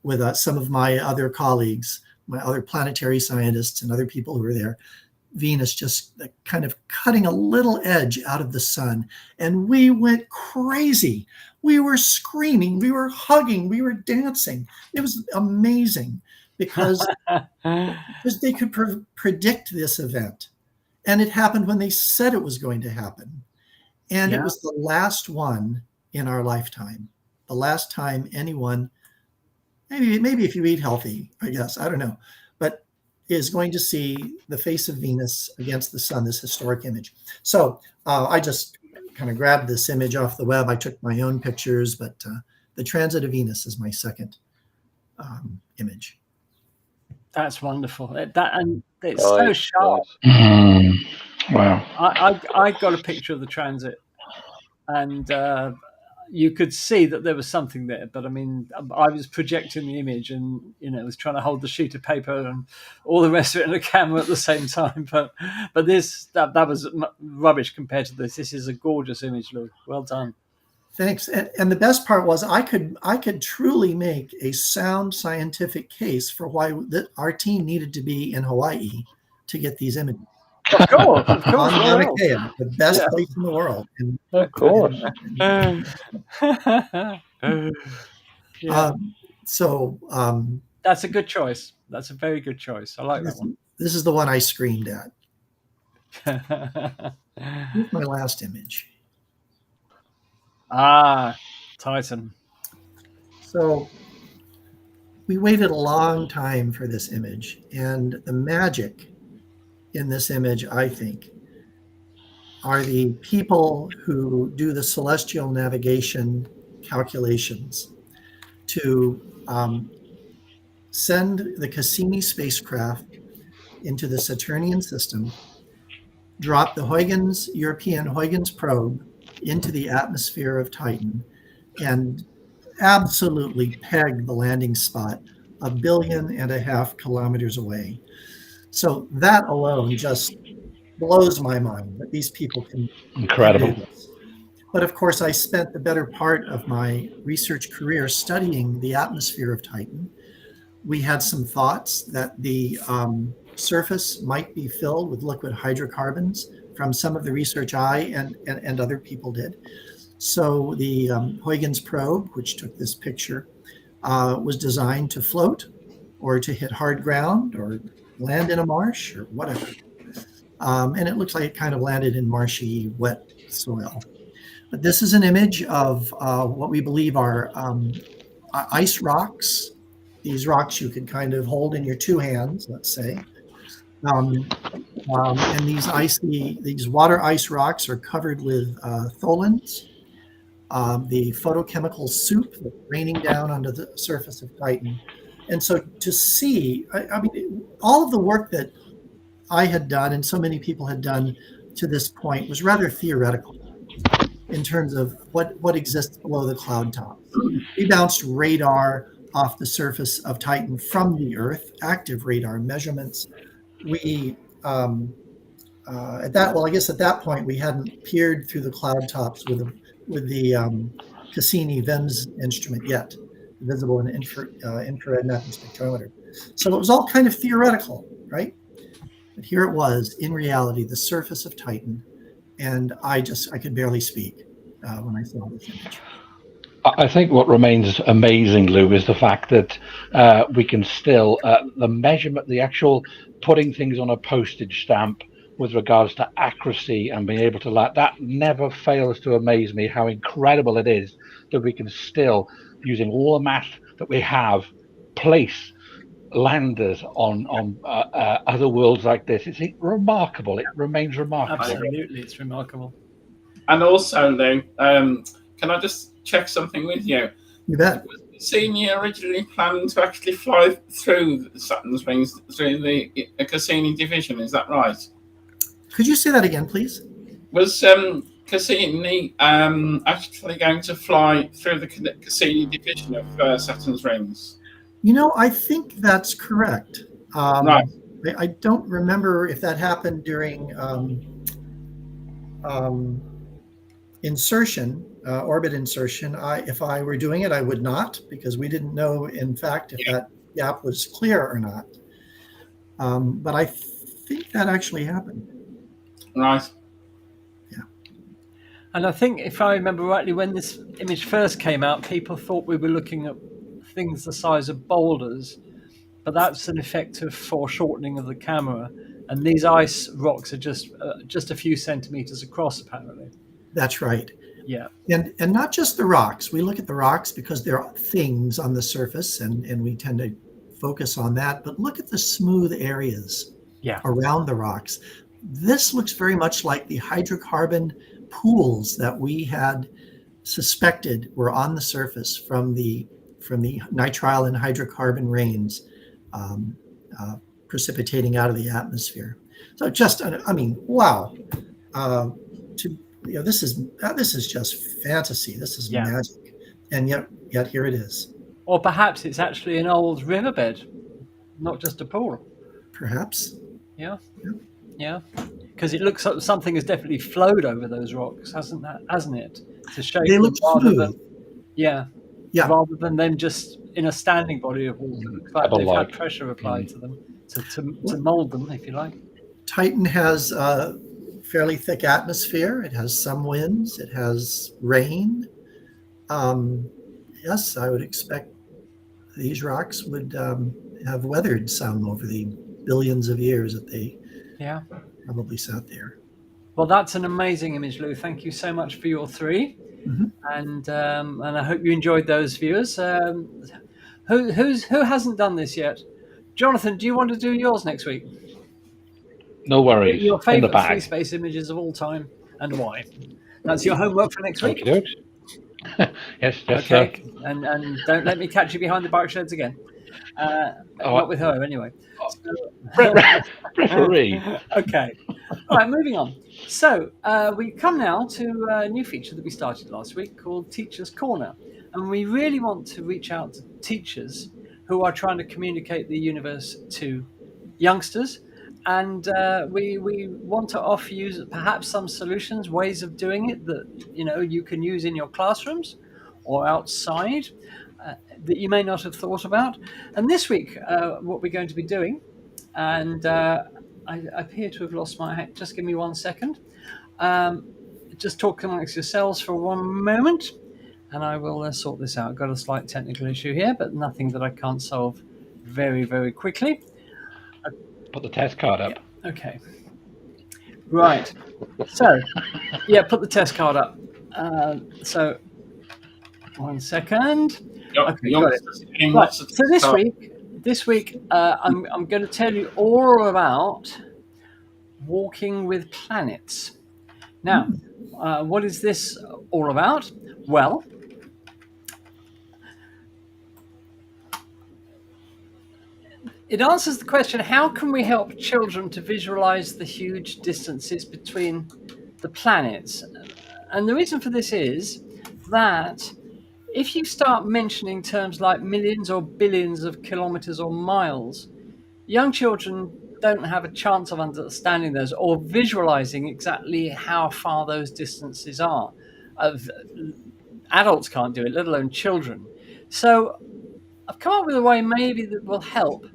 D: with some of my other colleagues, my other planetary scientists and other people who were there, Venus just kind of cutting a little edge out of the sun. And we went crazy. We were screaming, we were hugging, we were dancing. It was amazing because they could predict this event. And it happened when they said it was going to happen. And it was the last one in our lifetime. The last time anyone, maybe if you eat healthy, I guess, I don't know, but is going to see the face of Venus against the sun, this historic image. So I just kind of grabbed this image off the web. I took my own pictures, but the transit of Venus is my second image.
A: That's wonderful. And it's so sharp.
F: Wow.
A: I got a picture of the transit, and you could see that there was something there. But I mean, I was projecting the image, and was trying to hold the sheet of paper and all the rest of it in the camera at the same time. But that was rubbish compared to this. This is a gorgeous image, Lou. Well done.
D: Thanks. And the best part was I could truly make a sound scientific case for why our team needed to be in Hawaii to get these images.
A: Of course.
D: On Mauna Kea, the best place in the world.
B: Of course.
A: That's a good choice. That's a very good choice. I like that one.
D: This is the one I screamed at. Here's my last image.
A: Titan.
D: So we waited a long time for this image, and the magic in this image, I think, are the people who do the celestial navigation calculations to send the Cassini spacecraft into the Saturnian system, drop the European Huygens probe into the atmosphere of Titan, and absolutely peg the landing spot 1.5 billion kilometers away. So that alone just blows my mind that these people can
F: Incredible.
D: do this. But of course, I spent the better part of my research career studying the atmosphere of Titan. We had some thoughts that the surface might be filled with liquid hydrocarbons from some of the research I and other people did. So the Huygens probe, which took this picture, was designed to float or to hit hard ground or land in a marsh or whatever. And it looks like it kind of landed in marshy, wet soil. But this is an image of what we believe are ice rocks. These rocks you could kind of hold in your two hands, let's say. And these water ice rocks are covered with tholins, the photochemical soup that's raining down onto the surface of Titan. And so to see, I mean, all of the work that I had done and so many people had done to this point was rather theoretical in terms of what exists below the cloud tops. We bounced radar off the surface of Titan from the Earth, active radar measurements. We at that point we hadn't peered through the cloud tops with the Cassini VIMS instrument yet, the visible and infrared mapping spectrometer. So it was all kind of theoretical, right? But here it was, in reality, the surface of Titan, and I could barely speak when I saw this image.
F: I think what remains amazing, Lou, is the fact that we can still, the measurement, the actual putting things on a postage stamp with regards to accuracy and being able to, that never fails to amaze me how incredible it is that we can still, using all the math that we have, place landers on other worlds like this. It's remarkable. It remains remarkable.
A: Absolutely, it's remarkable.
E: And also, Lou, can I just check something with you?
D: You bet.
E: Was Cassini originally planned to actually fly through Saturn's rings through the Cassini division? Is that right?
D: Could you say that again, please?
E: Was Cassini actually going to fly through the Cassini division of Saturn's rings?
D: I think that's correct.
E: Right.
D: I don't remember if that happened during insertion, orbit insertion. If I were doing it, I would not, because we didn't know, in fact, if that gap was clear or not. But I think that actually happened.
E: Right.
D: Yeah.
A: And I think, if I remember rightly, when this image first came out, people thought we were looking at things the size of boulders, but that's an effect of foreshortening of the camera. And these ice rocks are just a few centimeters across, apparently.
D: That's right.
A: Yeah.
D: And not just the rocks. We look at the rocks because there are things on the surface, and we tend to focus on that. But look at the smooth areas around the rocks. This looks very much like the hydrocarbon pools that we had suspected were on the surface from the nitrile and hydrocarbon rains precipitating out of the atmosphere. So just, wow. This is just fantasy. This is magic, and yet here it is.
A: Or perhaps it's actually an old riverbed, not just a pool.
D: Perhaps.
A: Yeah. Because it looks like something has definitely flowed over those rocks, hasn't it? To shape
D: they look smooth.
A: Rather than them just in a standing body of water. It looks like they've had pressure applied to them to mold them, if you like.
D: Titan has a fairly thick atmosphere. It has some winds. It has rain. Yes, I would expect these rocks would have weathered some over the billions of years that they probably sat there.
A: Well, that's an amazing image, Lou. Thank you so much for your three.
D: Mm-hmm.
A: And I hope you enjoyed those, viewers. Who hasn't done this yet? Jonathan, do you want to do yours next week?
F: No worries.
A: Your favourite free space images of all time, and why? That's your homework for next week.
F: Yes.
A: Okay. And don't let me catch you behind the bike sheds again. Not with her, anyway.
F: Referee.
A: Okay. All right, moving on. So we come now to a new feature that we started last week called Teachers Corner. And we really want to reach out to teachers who are trying to communicate the universe to youngsters. And we want to offer you perhaps some solutions, ways of doing it that you can use in your classrooms or outside that you may not have thought about. And this week, what we're going to be doing, and I appear to have lost my hat. Just give me 1 second. Just talk amongst yourselves for one moment, and I will sort this out. I've got a slight technical issue here, but nothing that I can't solve very, very quickly.
F: Put the test card up.
A: Yeah. Okay. Right. So, put the test card up. So, 1 second. Okay, got it. Right. So this week, I'm going to tell you all about walking with planets. Now, what is this all about? Well, it answers the question, how can we help children to visualize the huge distances between the planets? And the reason for this is that if you start mentioning terms like millions or billions of kilometers or miles, young children don't have a chance of understanding those or visualizing exactly how far those distances are. Adults can't do it, let alone children. So I've come up with a way maybe that will help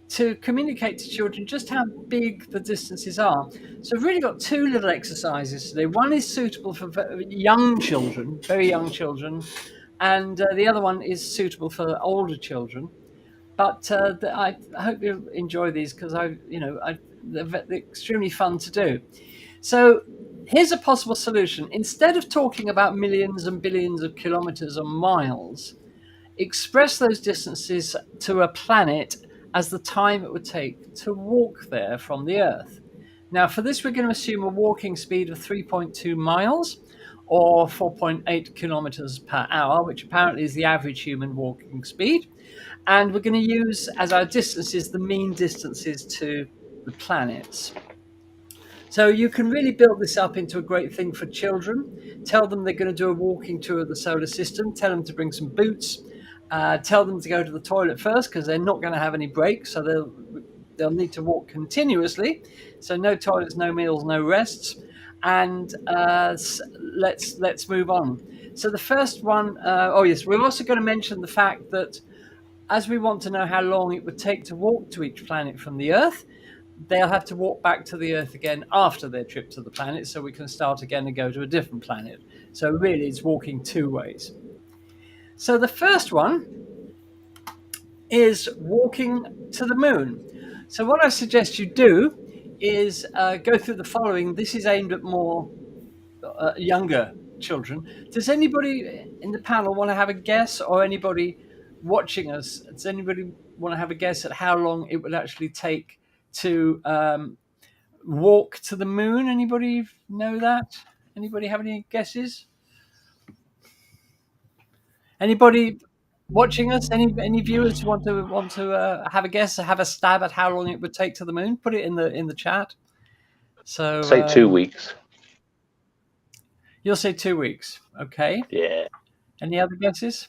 A: to communicate to children just how big the distances are. So I've really got two little exercises today. One is suitable for young children, very young children, and the other one is suitable for older children. But I hope you enjoy these because they're extremely fun to do. So here's a possible solution. Instead of talking about millions and billions of kilometers or miles, express those distances to a planet as the time it would take to walk there from the Earth. Now, for this, we're going to assume a walking speed of 3.2 miles or 4.8 kilometers per hour, which apparently is the average human walking speed. And we're going to use as our distances the mean distances to the planets. So you can really build this up into a great thing for children. Tell them they're going to do a walking tour of the solar system. Tell them to bring some boots. Tell them to go to the toilet first because they're not going to have any breaks. So they'll need to walk continuously. So no toilets, no meals, no rests. And let's move on. So the first one, we're also going to mention the fact that as we want to know how long it would take to walk to each planet from the Earth, they'll have to walk back to the Earth again after their trip to the planet, so we can start again and go to a different planet. So really, it's walking two ways. So the first one is walking to the moon. So what I suggest you do is go through the following. This is aimed at more younger children. Does anybody in the panel want to have a guess, or anybody watching us, does anybody want to have a guess at how long it would actually take to walk to the moon? Anybody know that? Anybody have any guesses? Anybody watching us? Any viewers want to have a guess, have a stab at how long it would take to the moon? Put it in the chat. So
B: Say 2 weeks.
A: You'll say 2 weeks. Okay.
B: Yeah.
A: Any other guesses?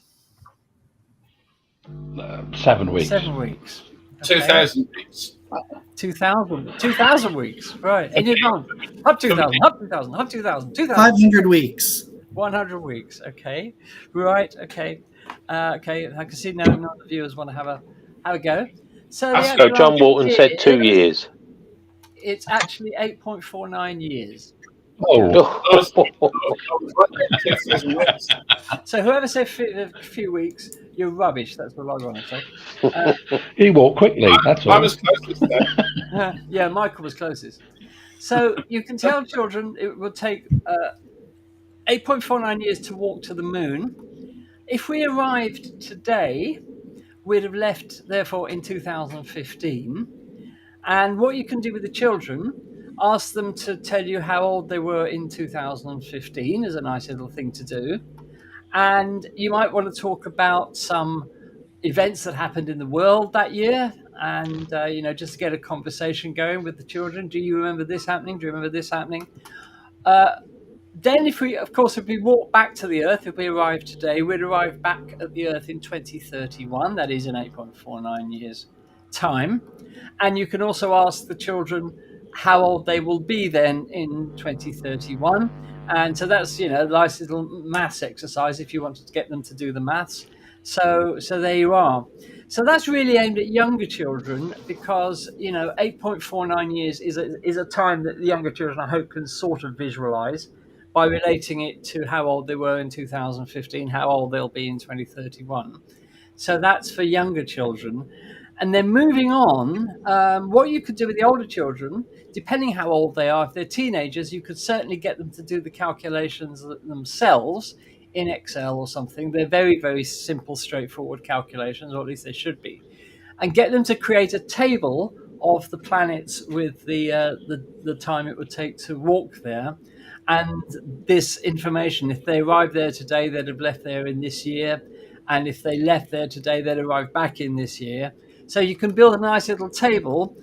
F: 7 weeks.
A: 7 weeks. Okay.
E: 2,000 weeks.
A: 2,000 weeks. Right. And you're gone. Up 2,000. Up 2,000. Up 2,000. 2,000.
D: 500 weeks.
A: 100 weeks. Okay. Right. Okay. Okay. I can see now none of the viewers want to have a go. So
B: John Walton said 2 years.
A: It's actually 8.49 years.
F: Oh.
A: So whoever said a few weeks, you're rubbish. That's what I want to say.
F: He walked quickly. That's all.
E: I was closest there.
A: Yeah, Michael was closest. So you can tell children it will take 8.49 years to walk to the moon. If we arrived today, we'd have left, therefore, in 2015. And what you can do with the children, ask them to tell you how old they were in 2015 is a nice little thing to do. And you might want to talk about some events that happened in the world that year and, just get a conversation going with the children. Do you remember this happening? Do you remember this happening? Then if we walk back to the Earth, if we arrive today, we'd arrive back at the Earth in 2031. That is in 8.49 years' time. And you can also ask the children how old they will be then in 2031. And so that's, a nice little maths exercise if you wanted to get them to do the maths. So there you are. So that's really aimed at younger children because, 8.49 years is a time that the younger children, I hope, can sort of visualize by relating it to how old they were in 2015, how old they'll be in 2031. So that's for younger children. And then moving on, what you could do with the older children, depending how old they are, if they're teenagers, you could certainly get them to do the calculations themselves in Excel or something. They're very, very simple, straightforward calculations, or at least they should be. And get them to create a table of the planets with the time it would take to walk there. And this information, if they arrived there today, they'd have left there in this year. And if they left there today, they'd arrive back in this year. So you can build a nice little table.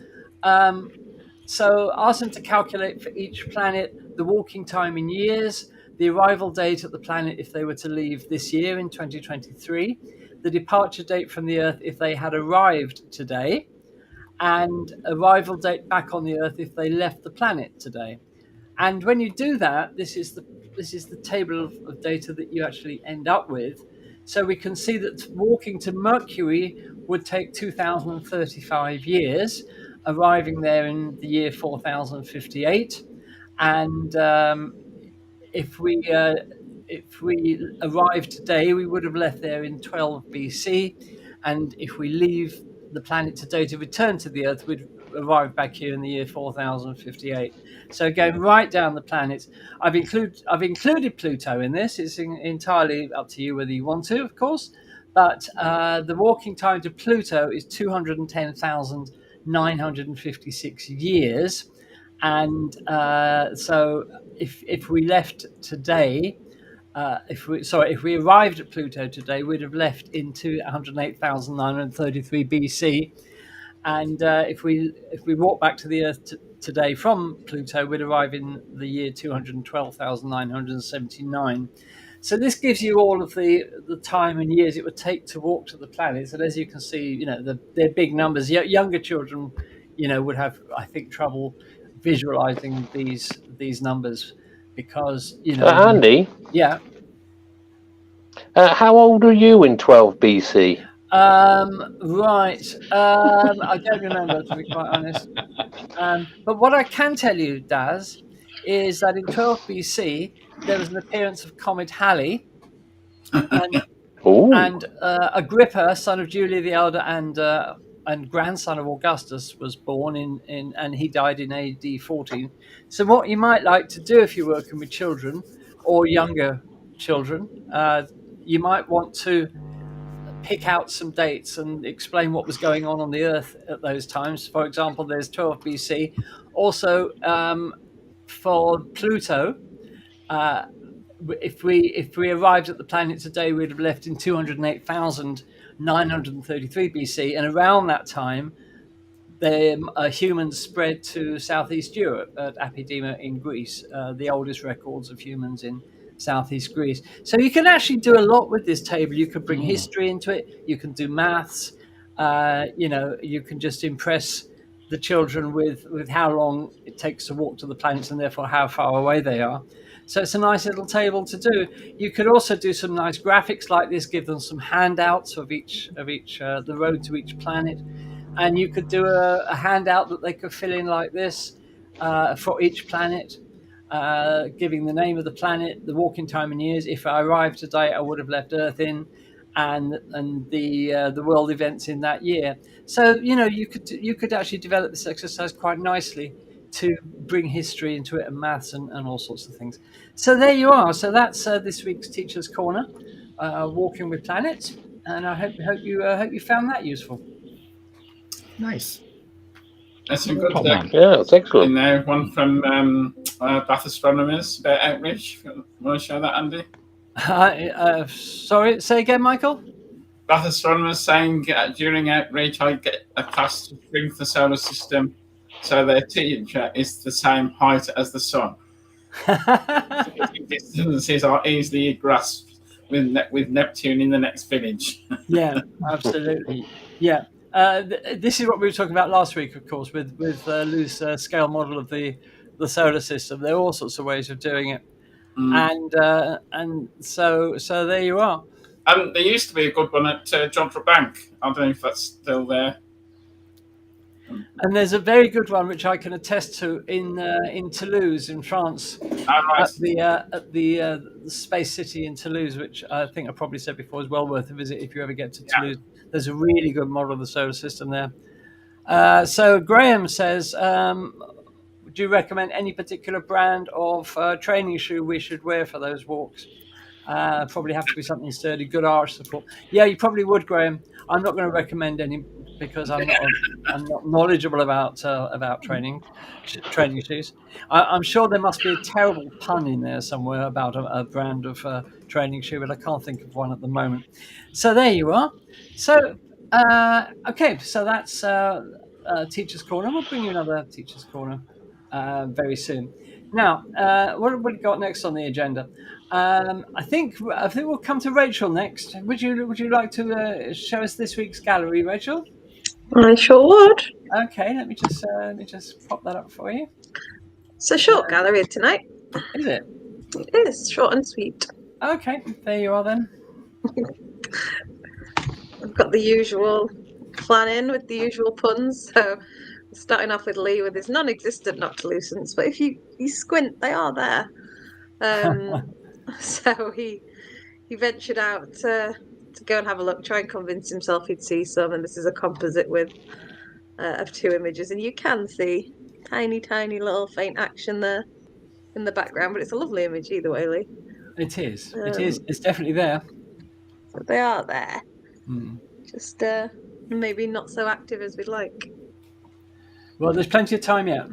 A: So ask them to calculate for each planet the walking time in years, the arrival date at the planet if they were to leave this year in 2023, the departure date from the Earth if they had arrived today, and arrival date back on the Earth if they left the planet today. And when you do that, this is the table of data that you actually end up with. So we can see that walking to Mercury would take 2,035 years, arriving there in the year 4058. And if we arrive today, we would have left there in 12 BC. And if we leave the planet today to return to the Earth, we'd arrive back here in the year 4058. So going right down the planets, I've included Pluto in this. It's entirely up to you whether you want to, of course. But the walking time to Pluto is 210,956 years. And so if we left today, if we arrived at Pluto today, we'd have left in 208,933 BC. And if we walk back to the Earth today from Pluto, we'd arrive in the year 212,979. So this gives you all of the time and years it would take to walk to the planets. And as you can see, they're big numbers. Younger children, would have, I think, trouble visualizing these numbers because
B: Andy,
A: yeah.
B: How old are you in 12 BC?
A: Right. I don't remember, to be quite honest. But what I can tell you, Daz, is that in 12 BC there was an appearance of Comet Halley, and Agrippa, son of Julia the Elder and grandson of Augustus, was born and he died in AD 14. So what you might like to do if you're working with children or younger children, you might want to pick out some dates and explain what was going on the Earth at those times. For example, there's 12 BC. Also, for Pluto, if we arrived at the planet today, we'd have left in 208,933 BC, and around that time, humans spread to Southeast Europe at Apidema in Greece, the oldest records of humans in Southeast Greece. So you can actually do a lot with this table. You can bring history into it. You can do maths. You can just impress the children with how long it takes to walk to the planets and therefore how far away they are. So it's a nice little table to do. You could also do some nice graphics like this, give them some handouts of each the road to each planet. And you could do a handout that they could fill in like this for each planet, giving the name of the planet, the walking time in years. If I arrived today, I would have left Earth in, and the world events in that year. So you could actually develop this exercise quite nicely to bring history into it and maths and all sorts of things. So there you are. So that's this week's Teacher's Corner, walking with planets, and I hope you found that useful.
D: Nice.
E: That's a good thing.
B: Yeah, it's excellent.
E: And one from Bath Astronomers about outreach. Want to show that, Andy?
A: Sorry, say again, Michael.
E: Bath Astronomers saying during outreach, I get a class to shrink the solar system so their teacher is the same height as the sun. Distances are easily grasped with Neptune in the next village.
A: Yeah, absolutely. Yeah. This is what we were talking about last week, of course, with Lou's scale model of the solar system. There are all sorts of ways of doing it, and so there you are.
E: There used to be a good one at Jodrell Bank. I don't know if that's still there.
A: And there's a very good one which I can attest to in Toulouse, in France, at the Space City in Toulouse, which I think I probably said before is well worth a visit if you ever get to Toulouse. There's a really good model of the solar system there. So Graham says, would you recommend any particular brand of training shoe we should wear for those walks? Probably have to be something sturdy, good arch support. Yeah, you probably would, Graham. I'm not going to recommend any because I'm not knowledgeable about training shoes. I'm sure there must be a terrible pun in there somewhere about a brand of training shoe, but I can't think of one at the moment. So there you are. So okay, so that's Teacher's Corner. We'll bring you another Teacher's Corner very soon. Now, what have we got next on the agenda? I think we'll come to Rachael next. Would you like to show us this week's gallery, Rachael?
G: I sure would.
A: Okay, let me just pop that up for you.
G: It's a short gallery tonight.
A: Is it?
G: It is short and sweet.
A: Okay, there you are then.
G: I've got the usual planning with the usual puns. So starting off with Lee with his non-existent noctilucents, but if you squint, they are there. So he ventured out to go and have a look, try and convince himself he'd see some. And this is a composite with of 2 images, and you can see tiny little faint action there in the background, but it's a lovely image either way, Lee.
A: It is. It's definitely there.
G: So they are there.
A: Mm.
G: Just maybe not so active as we'd like.
A: Well, there's plenty of time yet.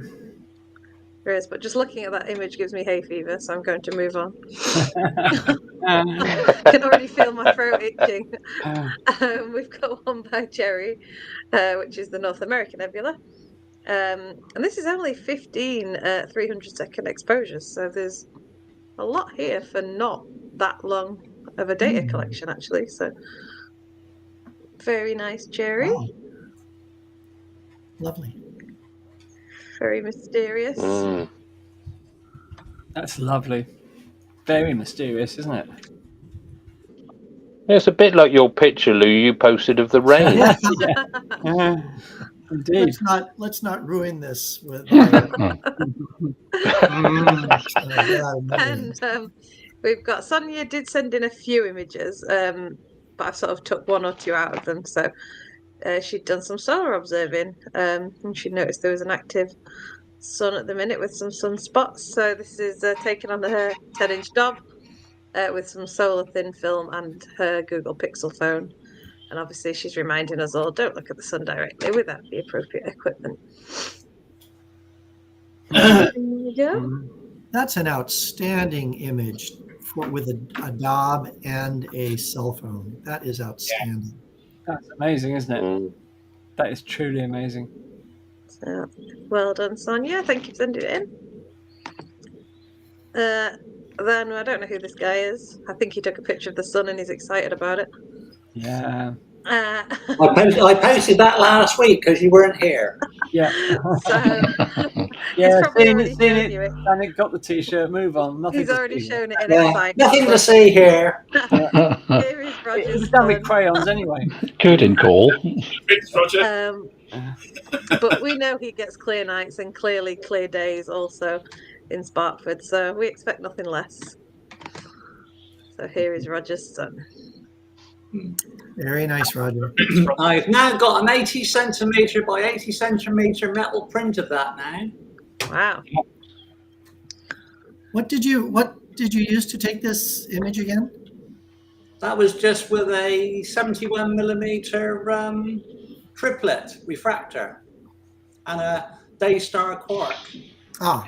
G: There is, but just looking at that image gives me hay fever, so I'm going to move on. I can already feel my throat itching. We've got one by Jerry, which is the North American nebula. And this is only 15 300-second exposures, so there's a lot here for not that long of a data collection, actually. So very nice, Jerry.
D: Wow. Lovely.
G: Very mysterious.
A: That's lovely. Very mysterious, isn't it?
B: It's a bit like your picture, Lou, you posted of the rain.
A: Indeed.
D: Let's not ruin this with.
G: And we've got Sonia did send in a few images, but I sort of took 1 or 2 out of them. So she'd done some solar observing, and she noticed there was an active sun at the minute with some sunspots. So this is taken on her 10-inch Dob with some solar thin film and her Google Pixel phone. And obviously she's reminding us all, don't look at the sun directly without the appropriate equipment. There you go.
D: That's an outstanding image with a Dob and a cell phone. That is outstanding.
A: That's amazing, isn't it? That is truly amazing.
G: So, well done, Sonia. Thank you for sending it in. Then I don't know who this guy is. I think he took a picture of the sun and he's excited about it.
A: Yeah.
C: I posted that last week because you weren't here.
A: Yeah.
G: So
A: Yeah,
G: probably
A: seen
G: already
A: it,
G: shown you it.
A: and it got the t-shirt. Move on. Nothing.
G: He's
A: to
G: already
A: see.
G: shown it in
C: Yeah,
G: excitement.
C: nothing to see here.
G: Here is
A: It
G: Roger's
A: was done with
G: son.
A: crayons anyway.
F: Curtain call.
E: Thanks, Roger.
G: But we know he gets clear nights and clearly clear days also in Sparkford, so we expect nothing less. So here is Roger's son.
D: Very nice, Roger.
C: I've now got an 80 centimetre by 80 centimetre metal print of that now.
G: Wow.
D: What did you use to take this image again?
C: That was just with a 71 millimetre triplet refractor and a Daystar quark.
D: Oh,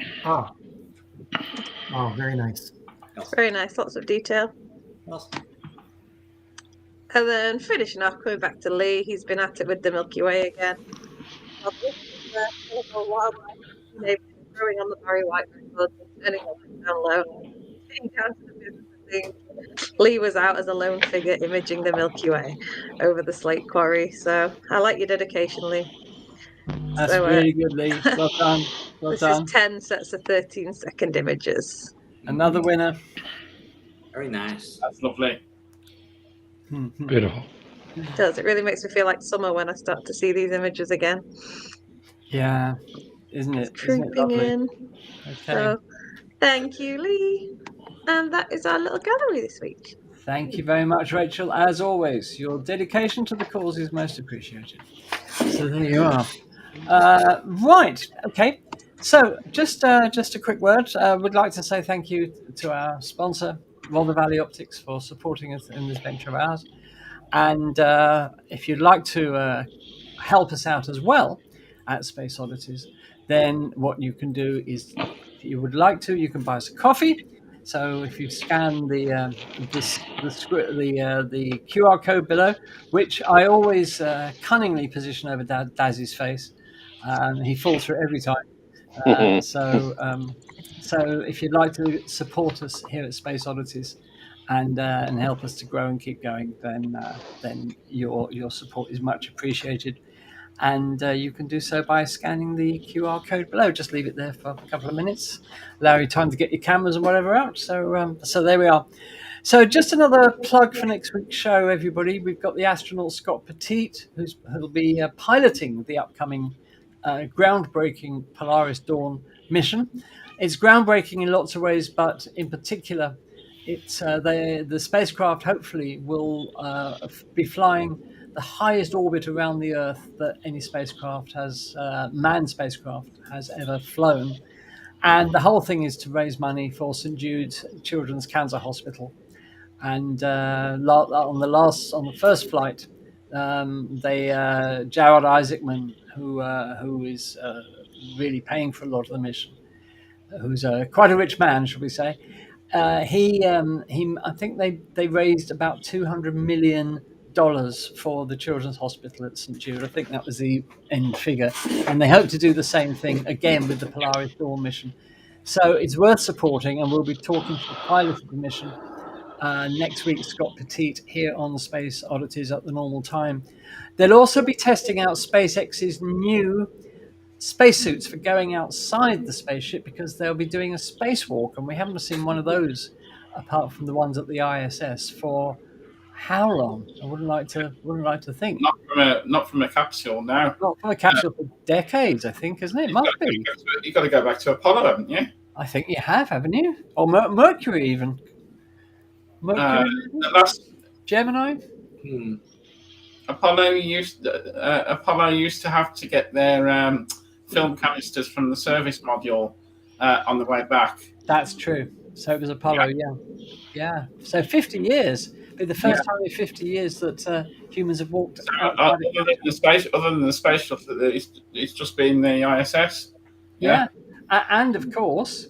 D: very nice.
G: Very nice, lots of detail. And then finishing off, coming back to Lee, he's been at it with the Milky Way again. Growing on the Barry White record, turning it down low. Getting down to the business of things. Lee was out as a lone figure imaging the Milky Way over the slate quarry. So I like your dedication, Lee.
A: That's really good, Lee. Well done. Well
G: this
A: done.
G: is 10 sets of 13-second images.
A: Another winner.
C: Very nice.
E: That's lovely.
F: Beautiful.
G: It does. It really makes me feel like summer when I start to see these images again.
A: Yeah, isn't it? Isn't it
G: Creeping
A: lovely?
G: in.
A: Okay.
G: So thank you, Lee. And that is our little gallery this week.
A: Thank you very much, Rachel. As always, your dedication to the cause is most appreciated. So there you are. Right. Okay. So just a quick word. We'd like to say thank you to our sponsor, Rother Valley Optics, for supporting us in this venture of ours. And if you'd like to help us out as well at Space Oddities, then what you can do is, if you would like to, you can buy us a coffee. So if you scan the QR code below, which I always cunningly position over Dazzy's face, he falls for it every time. So if you'd like to support us here at Space Oddities and help us to grow and keep going, then your support is much appreciated. And you can do so by scanning the QR code below. Just leave it there for a couple of minutes, allow you time to get your cameras and whatever out. So there we are. So just another plug for next week's show, everybody. We've got the astronaut Scott Petit, who'll be piloting the upcoming groundbreaking Polaris Dawn mission. It's groundbreaking in lots of ways, but in particular, it's the spacecraft hopefully will be flying the highest orbit around the Earth that any spacecraft has, manned spacecraft has ever flown. And the whole thing is to raise money for St. Jude's Children's Cancer Hospital. And on the first flight, Jared Isaacman, who is really paying for a lot of the mission, who's quite a rich man, should we say? I think they raised about $200 million for the Children's Hospital at St. Jude. I think that was the end figure, and they hope to do the same thing again with the Polaris Dawn mission. So it's worth supporting, and we'll be talking to the pilot of the mission next week, Scott Petit, here on the Space Oddities at the normal time. They'll also be testing out SpaceX's new spacesuits for going outside the spaceship, because they'll be doing a spacewalk, and we haven't seen one of those apart from the ones at the ISS for how long? I wouldn't like to think.
E: Not from a capsule, no.
A: Not from a capsule for decades, I think, isn't it? It must be.
E: You've got to go back to Apollo, haven't you?
A: I think you have, haven't you? Or Mercury even. Mercury, Gemini.
E: Apollo used to have to get their film canisters from the service module on the way back.
A: That's true. So it was Apollo, yeah. So 50 years. Be the first time in 50 years that humans have walked.
E: Other than the space shuttle, it's just been the ISS.
A: Yeah. And of course,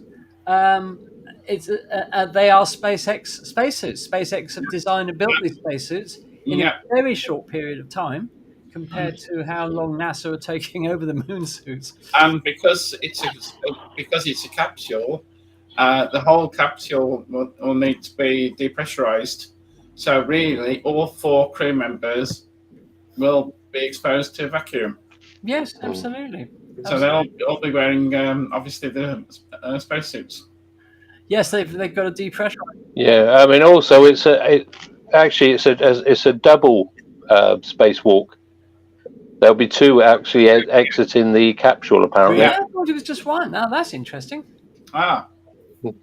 A: it's they are SpaceX spacesuits. SpaceX have designed and built these spacesuits in a very short period of time, compared to how long NASA are taking over the moon suits.
E: And because it's a capsule, the whole capsule will need to be depressurized. So really, all 4 crew members will be exposed to vacuum.
A: Yes, absolutely.
E: So they'll all be wearing, obviously, the spacesuits.
A: Yes, they've got to depressurize.
B: Yeah, I mean, also it's a double spacewalk. There'll be 2 actually exiting the capsule, apparently.
A: Yeah, I thought it was just one. Now that's interesting.
E: Ah.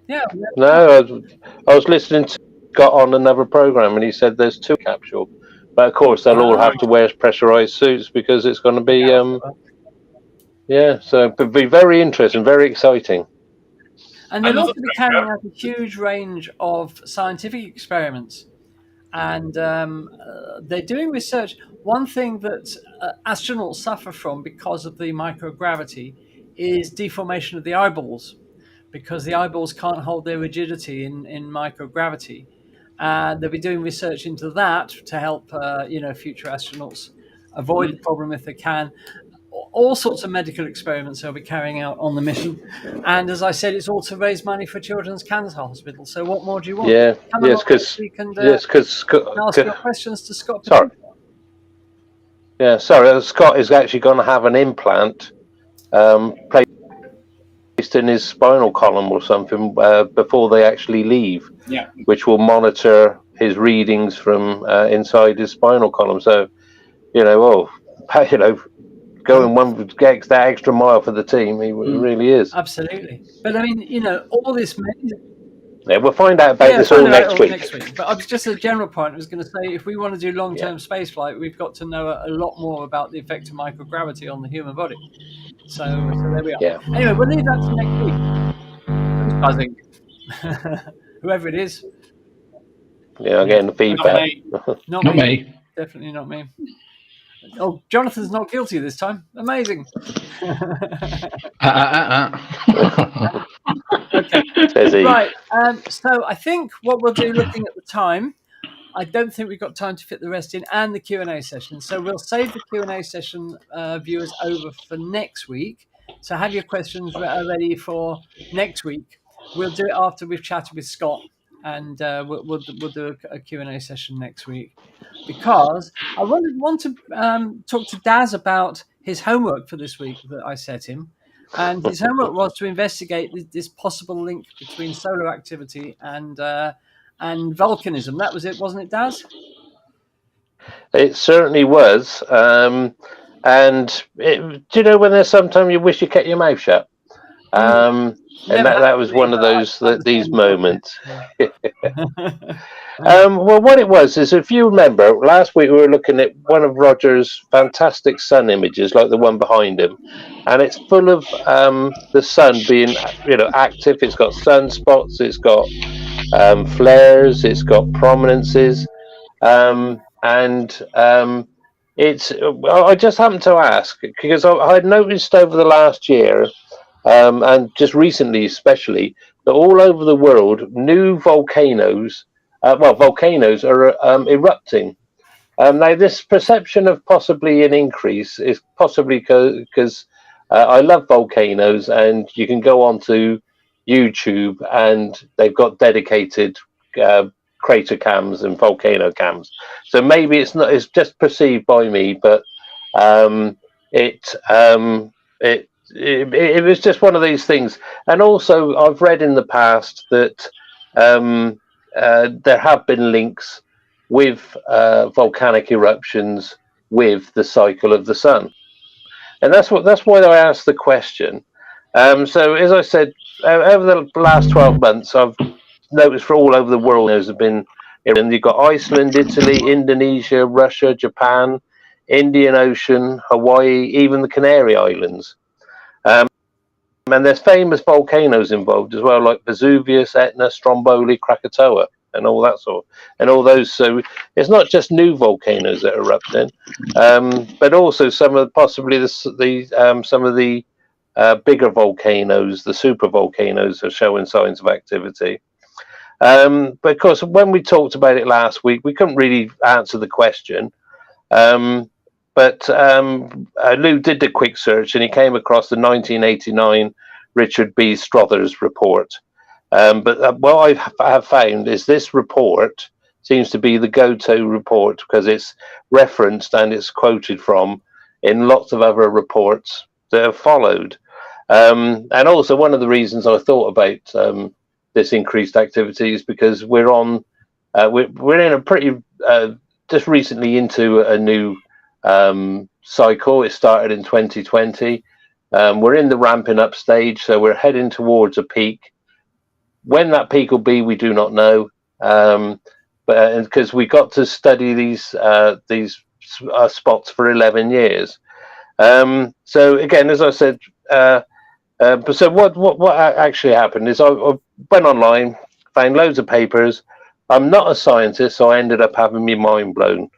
A: Yeah.
B: No, I was listening to Scott on another program, and he said there's 2 capsule, but of course they'll all have to wear pressurized suits because it's going to be so it'll be very interesting, very exciting.
A: And they'll also be carrying out a huge range of scientific experiments, and they're doing research. One thing that astronauts suffer from because of the microgravity is deformation of the eyeballs, because the eyeballs can't hold their rigidity in microgravity. They'll be doing research into that to help future astronauts avoid the problem if they can. All sorts of medical experiments they'll be carrying out on the mission. And as I said, it's all to raise money for Children's Cancer Hospital. So what more do you want?
B: Yeah, because
A: ask your questions to Scott.
B: Sorry. Yeah, sorry. Scott is actually going to have an implant placed in his spinal column or something before they actually leave, which will monitor his readings from inside his spinal column. So, going gets that extra mile for the team. He really is.
A: Absolutely. But I mean, all this.
B: Yeah, we'll find out about this all next week.
A: But I was just a general point. I was going to say, if we want to do long-term spaceflight, we've got to know a lot more about the effect of microgravity on the human body. So there we are.
B: Yeah.
A: Anyway, we'll leave that to next week. Who's buzzing? Whoever it is.
B: Yeah, I'm getting the feedback.
A: Not me. Definitely not me. Oh, Jonathan's not guilty this time. Amazing. Okay. Right. So I think what we'll do, looking at the time, I don't think we've got time to fit the rest in, and the Q&A session. So we'll save the Q&A session, viewers, over for next week. So have your questions ready for next week. We'll do it after we've chatted with Scott, and we'll do a Q&A session next week. Because I want to talk to Daz about his homework for this week that I set him. And his homework was to investigate this possible link between solar activity and volcanism. That was it, wasn't it, Daz?
B: It certainly was. And do you know when there's sometimes you wish you kept your mouth shut? And that was one of those these moments. Well, what it was is, if you remember, last week we were looking at one of Roger's fantastic sun images, like the one behind him, and it's full of the sun being, active. It's got sunspots, it's got flares, it's got prominences, it's. I just happened to ask because I had noticed over the last year, and just recently especially, that all over the world, new volcanoes. Volcanoes are erupting. Now, this perception of possibly an increase is possibly because I love volcanoes, and you can go onto YouTube and they've got dedicated crater cams and volcano cams. So maybe it's not; it's just perceived by me, but it was just one of these things. And also, I've read in the past that there have been links with volcanic eruptions with the cycle of the sun, and that's why I asked the question. So, as I said, over the last 12 months, I've noticed for all over the world there's been. And you've got Iceland, Italy, Indonesia, Russia, Japan, Indian Ocean, Hawaii, even the Canary Islands. And there's famous volcanoes involved as well, like Vesuvius, Etna, Stromboli, Krakatoa, and all that and all those. So it's not just new volcanoes that are erupting, but also some of possibly some of the bigger volcanoes, the super volcanoes, are showing signs of activity. Because when we talked about it last week, we couldn't really answer the question. But Lou did a quick search, and he came across the 1989 Richard B. Strothers report. But what I have found is this report seems to be the go-to report because it's referenced and it's quoted from in lots of other reports that have followed. And also, one of the reasons I thought about this increased activity is because we're in a pretty just recently into a new cycle. It started in 2020. We're in the ramping up stage, so we're heading towards a peak. When that peak will be, we do not know, but because we got to study these spots for 11 years. So again, as I said, so what actually happened is I went online, found loads of papers. I'm not a scientist, so I ended up having my mind blown.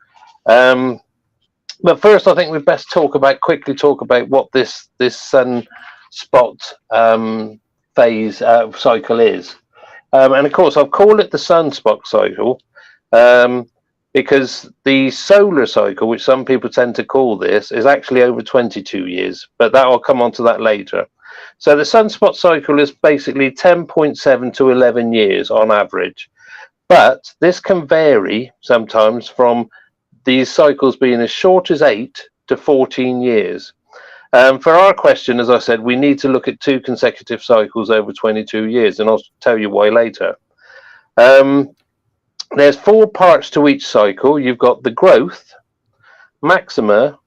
B: But first, I think we best quickly talk about what this sunspot phase cycle is. And of course, I've called it the sunspot cycle because the solar cycle, which some people tend to call this, is actually over 22 years. But I'll come on to that later. So the sunspot cycle is basically 10.7 to 11 years on average. But this can vary sometimes from these cycles being as short as 8 to 14 years. For our question, as I said, we need to look at 2 consecutive cycles over 22 years, and I'll tell you why later. There's 4 parts to each cycle. You've got the growth, maxima,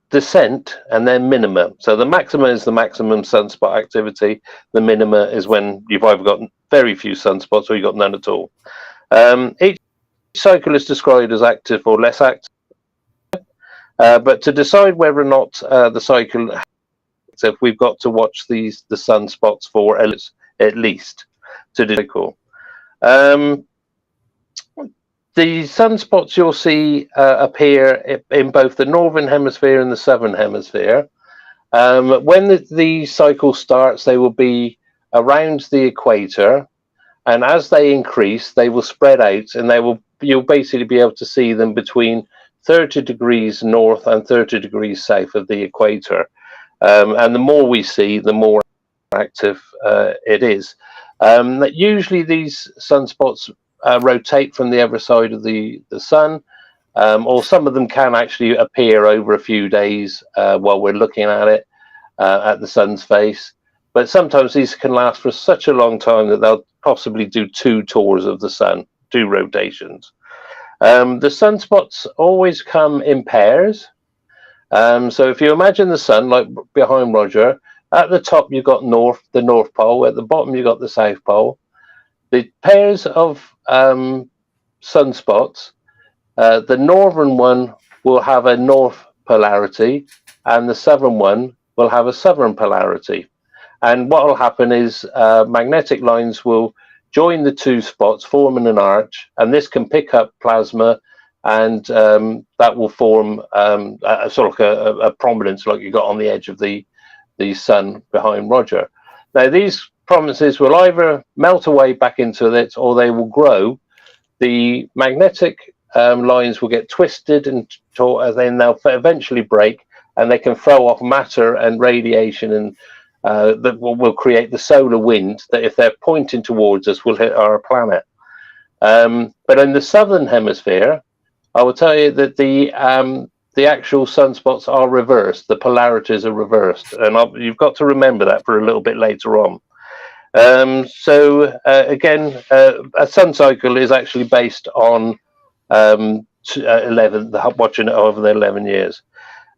B: descent, and then minima. So the maxima is the maximum sunspot activity. The minima is when you've either got very few sunspots or you've got none at all. Each cycle is described as active or less active. But to decide whether or not the cycle is active, we've got to watch the sunspots for at least to do cycle. The sunspots you'll see appear in both the northern hemisphere and the southern hemisphere. When the cycle starts, they will be around the equator, and as they increase, they will spread out, and you'll basically be able to see them between 30 degrees north and 30 degrees south of the equator. And the more we see, the more active it is. Usually these sunspots rotate from the other side of the sun, or some of them can actually appear over a few days while we're looking at it at the sun's face. But sometimes these can last for such a long time that they'll possibly do 2 tours of the sun, 2 rotations. The sunspots always come in pairs. So if you imagine the sun, like behind Roger, at the top you've got the North Pole, at the bottom you've got the South Pole. The pairs of sunspots, the northern one will have a north polarity, and the southern one will have a southern polarity. And what will happen is magnetic lines will join the 2 spots, forming an arch, and this can pick up plasma, and that will form a sort of a prominence like you got on the edge of the sun behind Roger. Now, these prominences will either melt away back into it, or they will grow. The magnetic lines will get twisted and then they'll eventually break, and they can throw off matter and radiation, and that will create the solar wind that, if they're pointing towards us, will hit our planet. But in the southern hemisphere, I will tell you that the actual sunspots are reversed. The polarities are reversed, and you've got to remember that for a little bit later on. Again, a sun cycle is actually based on 11, watching it over the 11 years.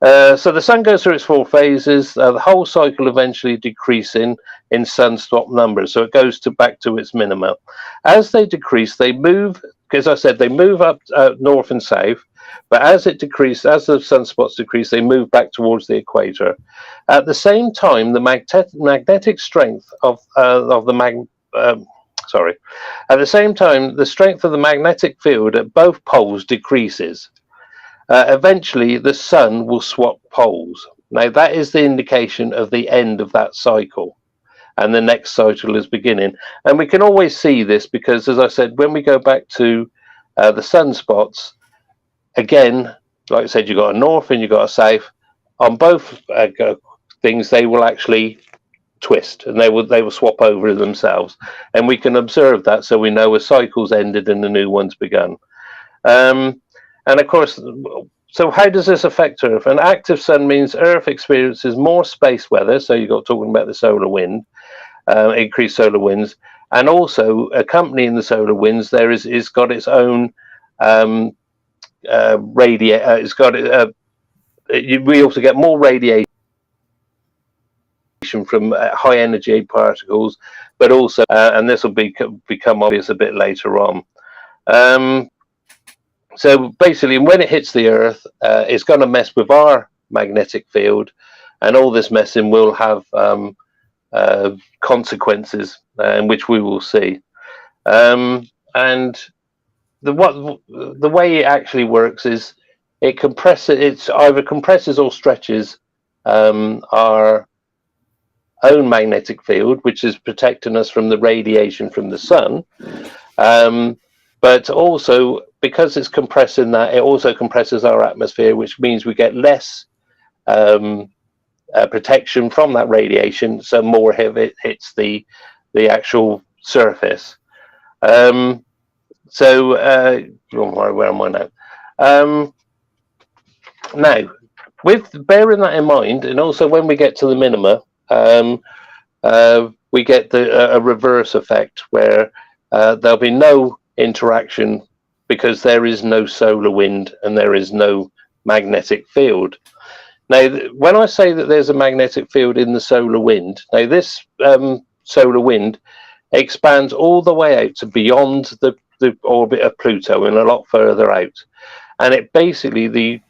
B: So the sun goes through its 4 phases, the whole cycle eventually decreasing in sunspot numbers. So it goes back to its minima. As they decrease, they move, as I said, they move up north and south. But as it decreases, as the sunspots decrease, they move back towards the equator. At the same time, the magnetic strength of the at the same time, the strength of the magnetic field at both poles decreases. Eventually, the sun will swap poles. Now, that is the indication of the end of that cycle, and the next cycle is beginning. And we can always see this because, as I said, when we go back to the sunspots, again, like I said, you've got a north and you've got a south. On both things, they will actually twist, and they will swap over themselves. And we can observe that, so we know a cycle's ended and the new one's begun. And of course, so how does this affect Earth? An active sun means Earth experiences more space weather. So you got talking about the solar wind, increased solar winds, and also accompanying the solar winds, there is got its own it's got we also get more radiation from high energy particles, but also, and this will become obvious a bit later on. So basically, when it hits the Earth, it's going to mess with our magnetic field, and all this messing will have consequences, which we will see. And the way it actually works is it either compresses or stretches our own magnetic field, which is protecting us from the radiation from the sun. But also, because it's compressing that, it also compresses our atmosphere, which means we get less protection from that radiation, so more of it hits the actual surface. Where am I now? Now, with bearing that in mind, and also when we get to the minima, we get a reverse effect where there'll be no interaction because there is no solar wind and there is no magnetic field. Now, when I say that there's a magnetic field in the solar wind, now this solar wind expands all the way out to beyond the orbit of Pluto and a lot further out. And it basically, the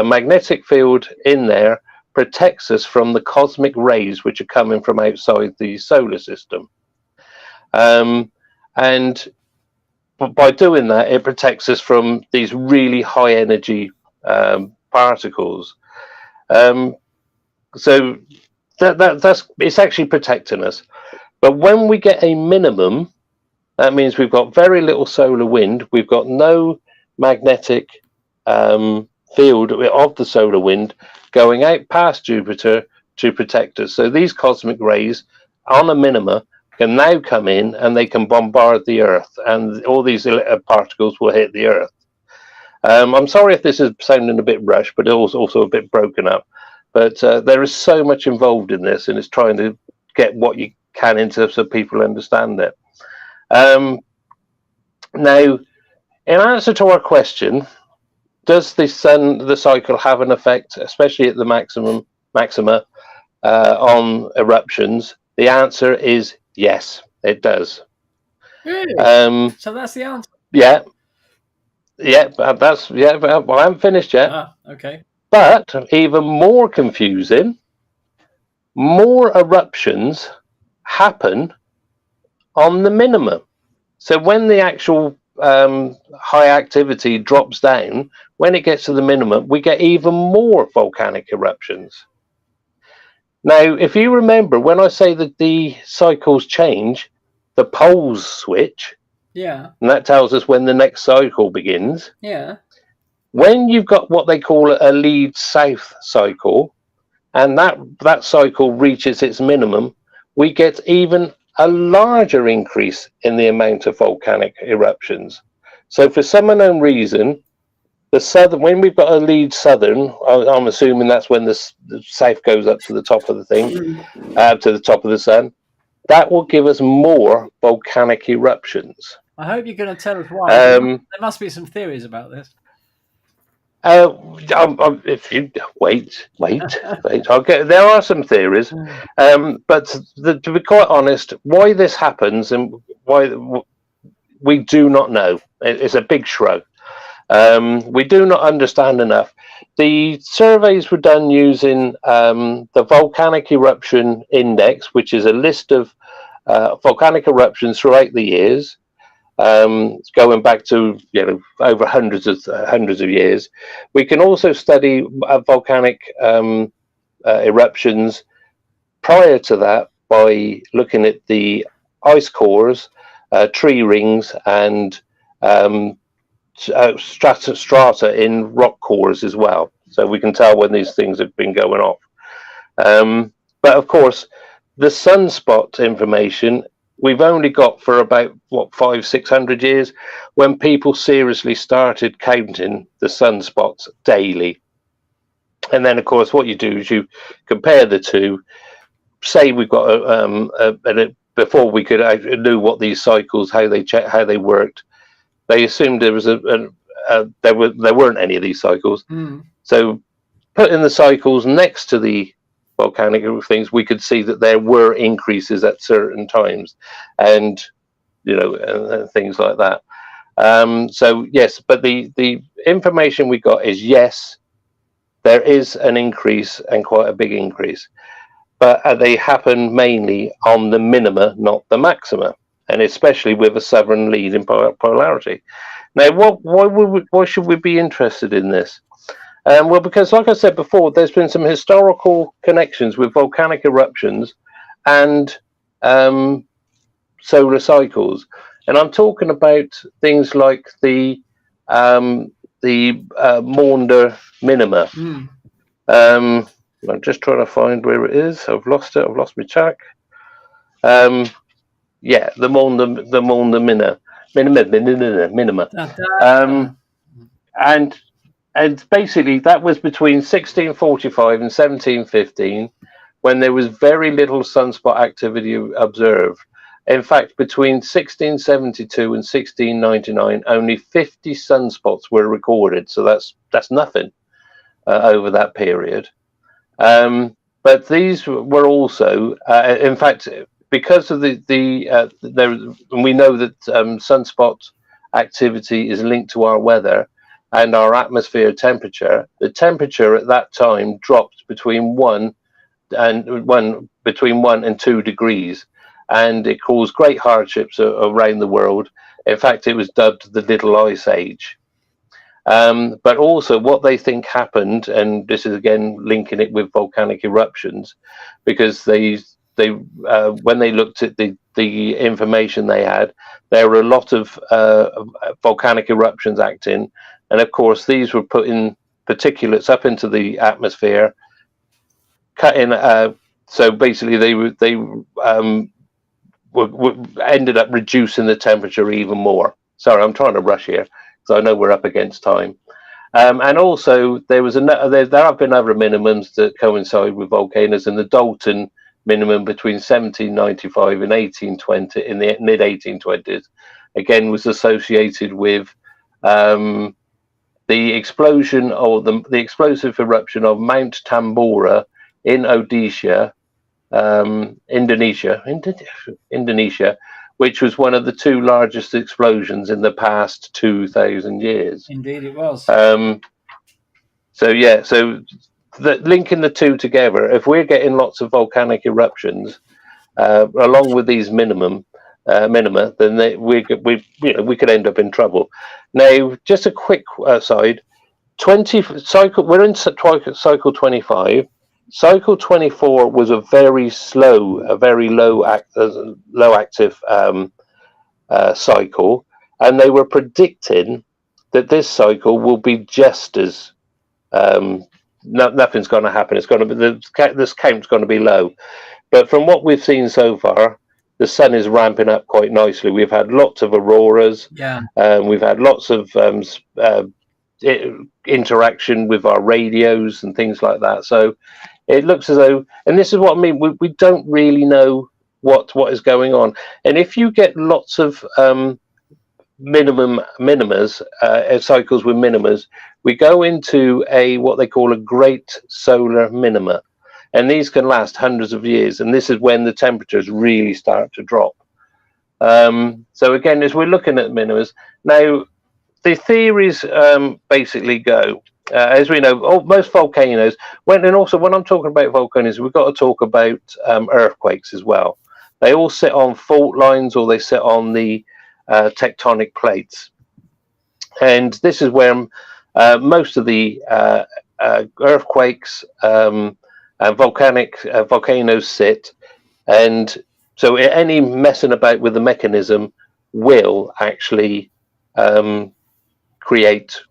B: magnetic field in there protects us from the cosmic rays which are coming from outside the solar system. And by doing that, it protects us from these really high energy particles. So that's it's actually protecting us. But when we get a minimum, that means we've got very little solar wind. We've got no magnetic field of the solar wind going out past Jupiter to protect us. So these cosmic rays on a minima can now come in and they can bombard the Earth, and all these particles will hit the Earth. I'm sorry if this is sounding a bit rushed, but also a bit broken up. But there is so much involved in this, and it's trying to get what you can into so people understand it. Now, in answer to our question, does the cycle have an effect, especially at the maxima, on eruptions? The answer is yes, it does.
A: Really? So that's the answer.
B: Yeah, but well, I haven't finished yet.
A: Okay.
B: But even more confusing, more eruptions happen on the minimum. So when the actual high activity drops down, when it gets to the minimum, we get even more volcanic eruptions. Now, if you remember, when I say that the cycles change, the poles switch.
A: Yeah.
B: And that tells us when the next cycle begins.
A: Yeah.
B: When you've got what they call a lead south cycle, and that cycle reaches its minimum, we get even a larger increase in the amount of volcanic eruptions. So for some unknown reason, when we've got a lead southern, I'm assuming that's when the south goes up to the top of the thing, to the top of the sun, that will give us more volcanic eruptions.
A: I hope you're going to tell us why. There must be some theories about this.
B: If you wait, there are some theories, but to be quite honest, why this happens and why we do not know. It's a big shrug. We do not understand enough. The surveys were done using the Volcanic Eruption Index, which is a list of volcanic eruptions throughout the years. Going back to over hundreds of years. We can also study volcanic eruptions prior to that by looking at the ice cores, tree rings, and strata in rock cores as well. So we can tell when these things have been going off. But of course, the sunspot information we've only got for about 500-600 years, when people seriously started counting the sunspots daily. And then of course what you do is you compare the two. Say we've got before we could knew what these cycles, how they worked, they assumed there was there weren't any of these cycles. So putting the cycles next to the volcanic things, we could see that there were increases at certain times, and things like that. So yes, but the information we got is yes, there is an increase, and quite a big increase, but they happen mainly on the minima, not the maxima, and especially with a southern lead in polarity. Now, why should we be interested in this? Well, because like I said before, there's been some historical connections with volcanic eruptions and solar cycles, and I'm talking about things like the Maunder minima. I'm just trying to find where it is. I've lost it. I've lost my track. Yeah, the Maunder minima. And basically that was between 1645 and 1715, when there was very little sunspot activity observed. In fact, between 1672 and 1699, only 50 sunspots were recorded. So that's nothing over that period. But these were also, in fact, because of we know that sunspot activity is linked to our weather and our atmosphere temperature. The temperature at that time dropped between 1 and 2 degrees, and it caused great hardships around the world. In fact, it was dubbed the Little Ice Age. But also what they think happened, and this is again linking it with volcanic eruptions, because when they looked at the information they had, there were a lot of volcanic eruptions acting, and of course these were putting particulates up into the atmosphere, cutting. So basically, they ended up reducing the temperature even more. Sorry, I'm trying to rush here, because I know we're up against time. And also there have been other minimums that coincide with volcanoes, and the Dalton minimum between 1795 and 1820 in the mid 1820s again was associated with the explosion or the explosive eruption of Mount Tambora in Odisha, Indonesia, which was one of the two largest explosions in the past 2,000 years.
A: Indeed, it was.
B: So linking the two together, if we're getting lots of volcanic eruptions along with these minima, then we could end up in trouble. Now, just a quick aside: we're in cycle 25. Cycle 24 was a very low active cycle, and they were predicting that this cycle will be just as nothing's going to happen. It's going to be this count's going to be low, but from what we've seen so far, the sun is ramping up quite nicely. We've had lots of auroras.
A: Yeah.
B: We've had lots of interaction with our radios and things like that. So it looks as though, and this is what I mean, we don't really know what is going on. And if you get lots of minimas, cycles with minimas, we go into what they call a great solar minima. And these can last hundreds of years. And this is when the temperatures really start to drop. So again, as we're looking at minimas, now the theories basically go, as we know, most volcanoes, and also when I'm talking about volcanoes, we've got to talk about earthquakes as well. They all sit on fault lines, or they sit on the tectonic plates. And this is where most of the earthquakes and volcanoes sit. And so any messing about with the mechanism will actually create,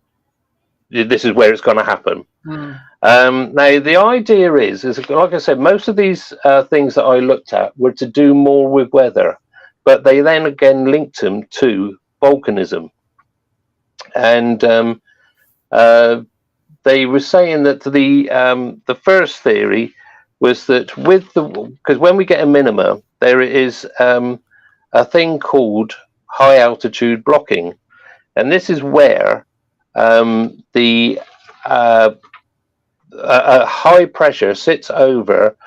B: this is where it's going to happen. Now, the idea is, like I said, most of these things that I looked at were to do more with weather, but they then again linked them to volcanism. And they were saying that the first theory was that because when we get a minima, there is a thing called high altitude blocking, and this is where a high pressure sits over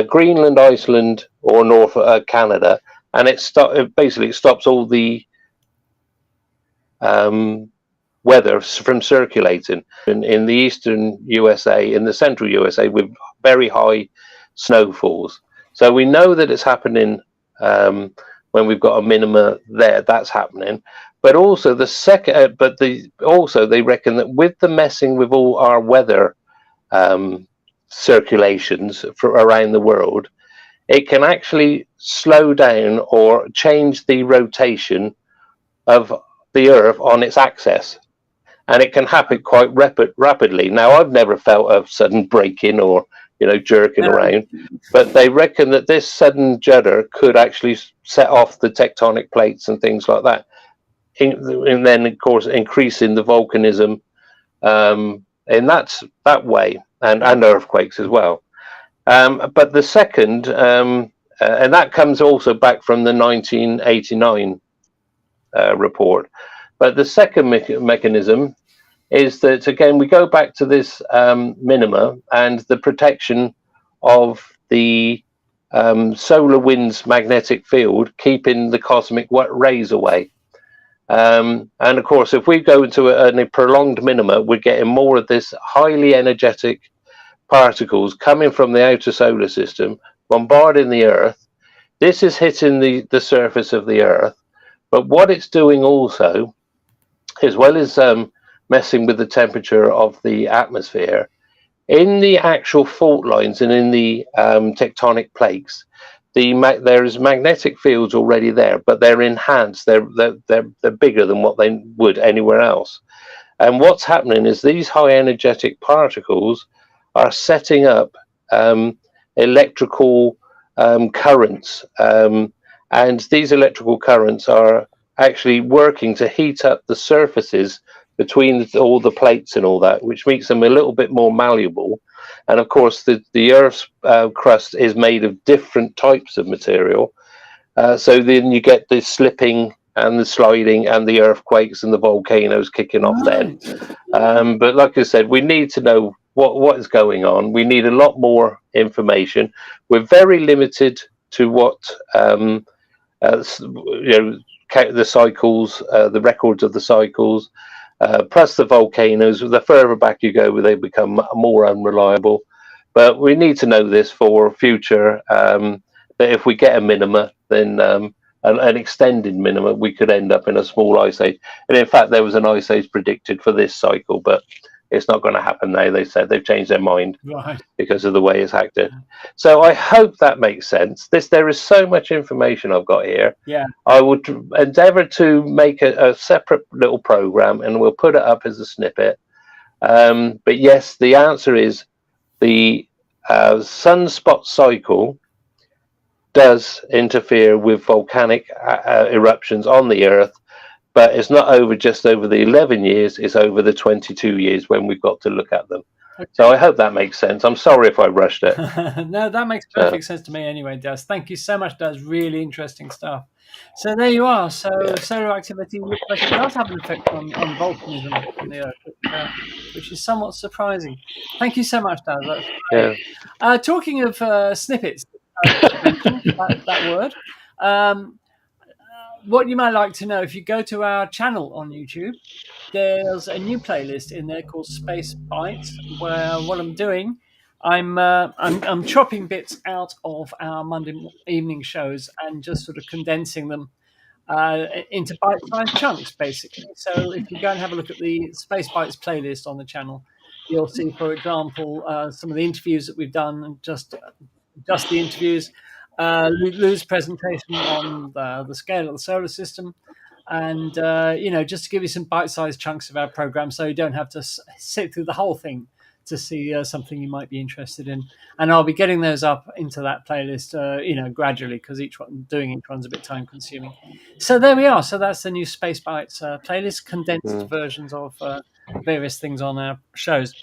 B: Greenland, Iceland, or North Canada, and it basically stops all the weather from circulating in the eastern USA, in the central USA, with very high snowfalls. So we know that it's happening when we've got a minima there. That's happening, but also also they reckon that with the messing with all our weather circulations around the world, it can actually slow down or change the rotation of the Earth on its axis. And it can happen quite rapidly. Now, I've never felt a sudden break-in or, jerking around, but they reckon that this sudden judder could actually set off the tectonic plates and things like that. And then, of course, increasing the volcanism in that way, and earthquakes as well. But the second, and that comes also back from the 1989 report. But the second mechanism is that, again, we go back to this minima and the protection of the solar wind's magnetic field, keeping the cosmic rays away. And of course, if we go into a prolonged minima, we're getting more of this highly energetic particles coming from the outer solar system, bombarding the Earth. This is hitting the surface of the Earth. But what it's doing also, as well as messing with the temperature of the atmosphere, in the actual fault lines and in the tectonic plates, there is magnetic fields already there, but they're enhanced. They're bigger than what they would anywhere else. And what's happening is these high energetic particles are setting up electrical currents, and these electrical currents are actually working to heat up the surfaces between all the plates and all that, which makes them a little bit more malleable. And of course, the Earth's crust is made of different types of material. So then you get the slipping and the sliding and the earthquakes and the volcanoes kicking off then. But like I said, we need to know what is going on. We need a lot more information. We're very limited to what the cycles, the records of the cycles, plus the volcanoes. The further back you go, they become more unreliable. But we need to know this for future, that if we get a minima, then an extended minima, we could end up in a small ice age. And in fact, there was an ice age predicted for this cycle, but it's not going to happen now. They said they've changed their mind because of the way it's acted. So I hope that makes sense. There is so much information I've got here.
A: Yeah,
B: I would endeavour to make a separate little program, and we'll put it up as a snippet. But yes, the answer is the sunspot cycle does interfere with volcanic eruptions on the Earth, but it's not just over the 11 years, it's over the 22 years when we've got to look at them. Okay. So I hope that makes sense. I'm sorry if I rushed it.
A: No, that makes perfect sense to me anyway, Daz. Thank you so much, Daz. Really interesting stuff. So there you are. So solar activity does have an effect on volcanism on the Earth, which is somewhat surprising. Thank you so much, Daz. That's talking of snippets, that word. What you might like to know, if you go to our channel on YouTube, there's a new playlist in there called Space Bites, where what I'm doing, I'm chopping bits out of our Monday evening shows and just sort of condensing them into bite-sized chunks, basically. So if you go and have a look at the Space Bites playlist on the channel, you'll see, for example, some of the interviews that we've done, and just the interviews. Lou's presentation on the scale of the solar system, and just to give you some bite-sized chunks of our program, so you don't have to sit through the whole thing to see something you might be interested in. And I'll be getting those up into that playlist, gradually, because each one's a bit time-consuming. So there we are. So that's the new Space Bites playlist, condensed versions of various things on our shows.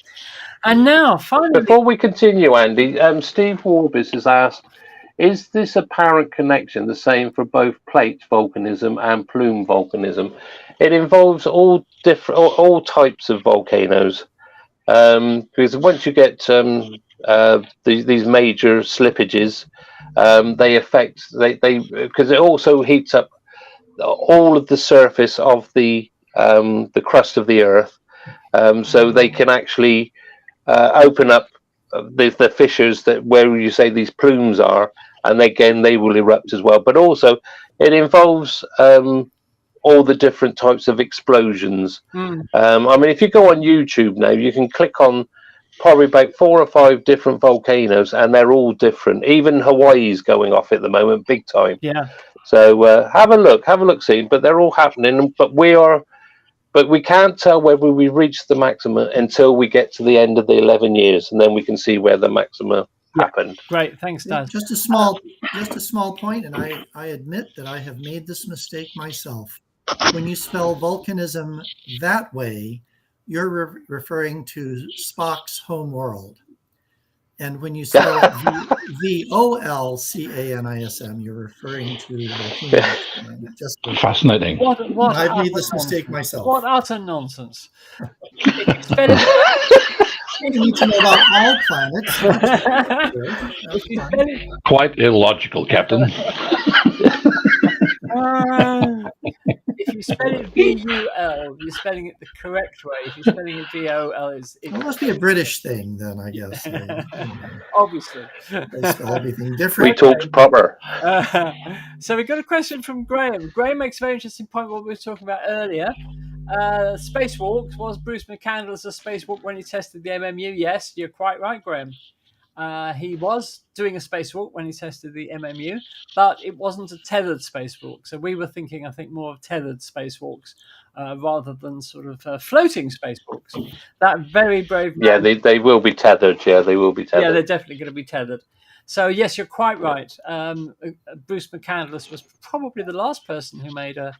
A: And now, finally,
B: before we continue, Andy, Steve Warbis has asked, is this apparent connection the same for both plate volcanism and plume volcanism? It involves all types of volcanoes, because once you get these major slippages, they affect because it also heats up all of the surface of the crust of the Earth, so they can actually open up the fissures where you say these plumes are. And again, they will erupt as well. But also, it involves all the different types of explosions. If you go on YouTube now, you can click on probably about 4 or 5 different volcanoes, and they're all different. Even Hawaii's going off at the moment, big time.
A: Yeah.
B: So have a look, see. But they're all happening. But we can't tell whether we reach the maximum until we get to the end of the 11 years, and then we can see where the maximum happened.
A: Great, thanks, Daz.
D: Just a small point, and I admit that I have made this mistake myself. When you spell volcanism that way, you're referring to Spock's home world, and when you spell volcanism, you're referring to volcanoes. Just
F: fascinating.
D: I've made this mistake myself.
A: What utter nonsense!
D: You need to know about all planets.
F: Quite illogical, Captain.
A: If you spell it V-U-L, you're spelling it the correct way. If you're spelling it V-O-L, it
D: must be a British thing, then, I guess.
A: Obviously.
D: They spell everything different.
B: We talked proper.
A: So we got a question from Graham. Graham makes a very interesting point what we were talking about earlier. Spacewalks. Was Bruce McCandless a spacewalk when he tested the MMU? Yes, you're quite right, Graham. He was doing a spacewalk when he tested the MMU, but it wasn't a tethered spacewalk. So we were thinking, I think, more of tethered spacewalks rather than sort of floating spacewalks. That very brave man,
B: yeah, they will be tethered. Yeah, they will be tethered.
A: Yeah, they're definitely going to be tethered. So yes, you're quite right. Bruce McCandless was probably the last person who made a